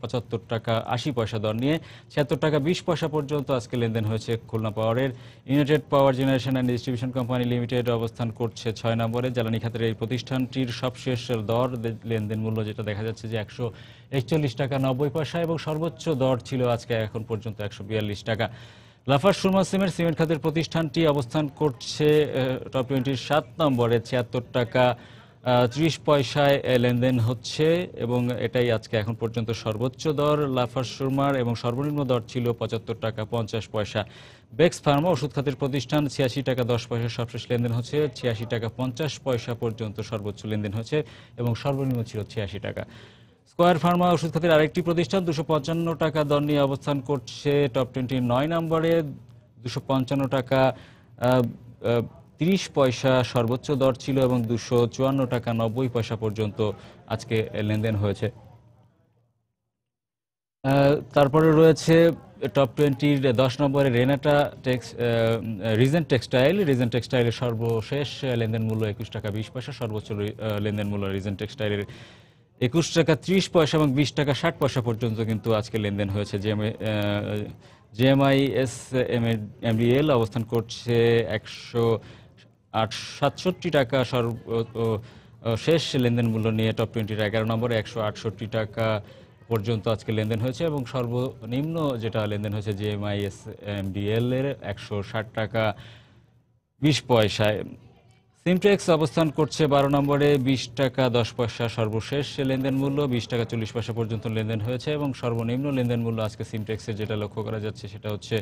75 টাকা 80 পয়সা দর নিয়ে। 76 টাকা 20 পয়সা পর্যন্ত আজকে লেনদেন হয়েছে খুলনা পাওয়ারের। United power generation and distribution company limited অবস্থান করছে 6 নম্বরে। জ্বালানি খাতের এই প্রতিষ্ঠানটির সবশেষ দর লেনদেন মূল্য যেটা দেখা যাচ্ছে যে 141 টাকা 90 পয়সা, এবং সর্বোচ্চ দর ছিল আজকে এখন পর্যন্ত 142 টাকা। লাফার্জ সুরমা সিমেন্ট খাতের প্রতিষ্ঠানটি অবস্থান করছে টপ 20-র 7 নম্বরে 76 টাকা 30 পয়সায় লেনদেন হচ্ছে, এবং এটাই আজকে এখন পর্যন্ত সর্বোচ্চ দর লাফার্জ সুরমার, এবং সর্বনিম্ন দর ছিল 75 টাকা 50 পয়সা। বেক্স ফার্মা ওষুধ খাতের প্রতিষ্ঠান 86 টাকা 10 পয়সা সবশেষ লেনদেন হচ্ছে। 86 টাকা 50 পয়সা পর্যন্ত সর্বোচ্চ লেনদেন হচ্ছে, এবং সর্বনিম্ন ছিল 86 টাকা। স্কয়ার ফার্মা ওষুধ খাতের আরেকটি প্রতিষ্ঠান 255 টাকা দর নিয়ে অবস্থান করছে টপ 20-র 9 নম্বরে। 255 টাকা 30 পয়সা সর্বোচ্চ দর ছিল, এবং 254 টাকা 90 পয়সা পর্যন্ত আজকে লেনদেন হয়েছে। তারপরে রয়েছে টপ 20-র 10 নম্বরে রেনাটা রিজেন্ট টেক্সটাইল। রিজেন্ট টেক্সটাইলের সর্বশেষ লেনদেন মূল্য 21 টাকা 20 পয়সা। সর্বোচ্চ লেনদেন মূল্য রিজেন্ট টেক্সটাইলের 21 টাকা 30 পয়সা এবং 20 টাকা 60 পয়সা পর্যন্ত কিন্তু আজকে লেনদেন হয়েছে। জেএমআইএসএমডিএল অবস্থান করছে 167 টাকা শেষ লেনদেন মূল্য নিয়ে টপ 20-র 11 নম্বরে। 168 টাকা পর্যন্ত আজকে লেনদেন হয়েছে, এবং সর্বনিম্ন যেটা লেনদেন হয়েছে জেএমআইএসএমডিএল এর 160 টাকা 20 পয়সায়। সিমট্রেক্স অবস্থান করছে 12 নম্বরে 20 টাকা 10 পয়সা সর্বশেষ লেনদেন মূল্য। 20 টাকা 40 পয়সা পর্যন্ত লেনদেন হয়েছে, এবং সর্বনিম্ন লেনদেন মূল্য আজকে সিমট্রেক্সের যেটা লক্ষ্য করা যাচ্ছে সেটা হচ্ছে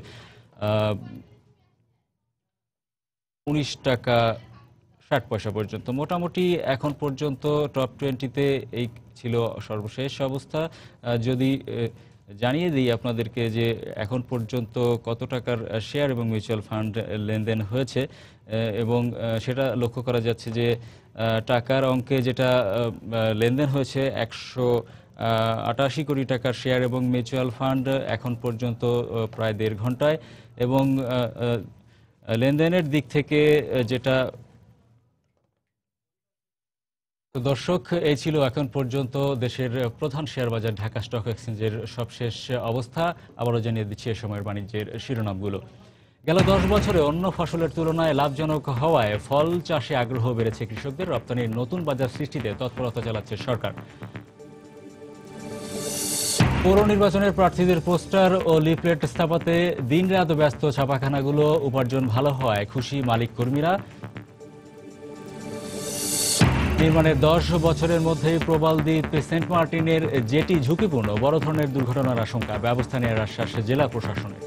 19 টাকা 60 পয়সা পর্যন্ত। মোটামুটি এখন পর্যন্ত টপ 20-তে এই ছিল সর্বশেষ অবস্থা। যদি জানিয়ে দিই আপনাদেরকে যে এখন পর্যন্ত কত টাকার শেয়ার এবং মিউচুয়াল ফান্ড লেনদেন হয়েছে, এবং সেটা লক্ষ্য করা যাচ্ছে যে টাকার অঙ্কে যেটা লেনদেন হয়েছে 188 কোটি টাকার শেয়ার এবং মিউচুয়াল ফান্ড এখন পর্যন্ত প্রায় 1.5 ঘন্টায়, এবং লেনদেনের দিক থেকে যেটা দর্শক এই ছিল এখন পর্যন্ত দেশের প্রধান শেয়ার বাজার ঢাকা স্টক এক্সচেঞ্জের সবশেষ অবস্থা। আবারও জানিয়ে দিচ্ছি এ সময়ের বাণিজ্যের শিরোনামগুলো। গেল 10 বছরে অন্য ফসলের তুলনায় লাভজনক হওয়ায় ফল চাষে আগ্রহ বেড়েছে কৃষকদের। রপ্তানির নতুন বাজার সৃষ্টিতে তৎপরতা চালাচ্ছে সরকার। পৌর নির্বাচনের প্রার্থীদের পোস্টার ও লিফলেট স্থাপনে দিনরাত ব্যস্ত ছাপাখানাগুলো। উপার্জন ভালো হওয়ায় খুশি মালিক কর্মীরা। নির্মাণের 10 বছরের মধ্যেই প্রবালদ্বীপ সেন্ট মার্টিনের জেটি ঝুঁকিপূর্ণ। বড় ধরনের দুর্ঘটনার আশঙ্কা। ব্যবস্থা নেওয়ার আশ্বাস জেলা প্রশাসনের।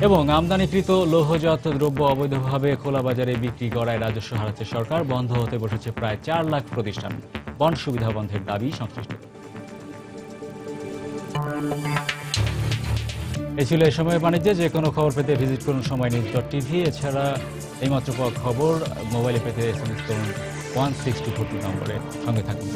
এবং আমদানিকৃত লৌহজাত দ্রব্য অবৈধভাবে খোলা বাজারে বিক্রি করায় রাজস্ব হারাচ্ছে সরকার। বন্ধ হতে বসেছে প্রায় 4 লাখ প্রতিষ্ঠান। বন্ড সুবিধা বন্ধের দাবি সংশ্লিষ্টদের। এই ছিল এই সময়ের বাণিজ্যে। যে কোনো খবর পেতে ভিজিট করুন সময়নিউজ.tv। এছাড়া এইমাত্র পাওয়া খবর মোবাইলে পেতে SMS করুন 1624 নম্বরে। সঙ্গে থাকুন।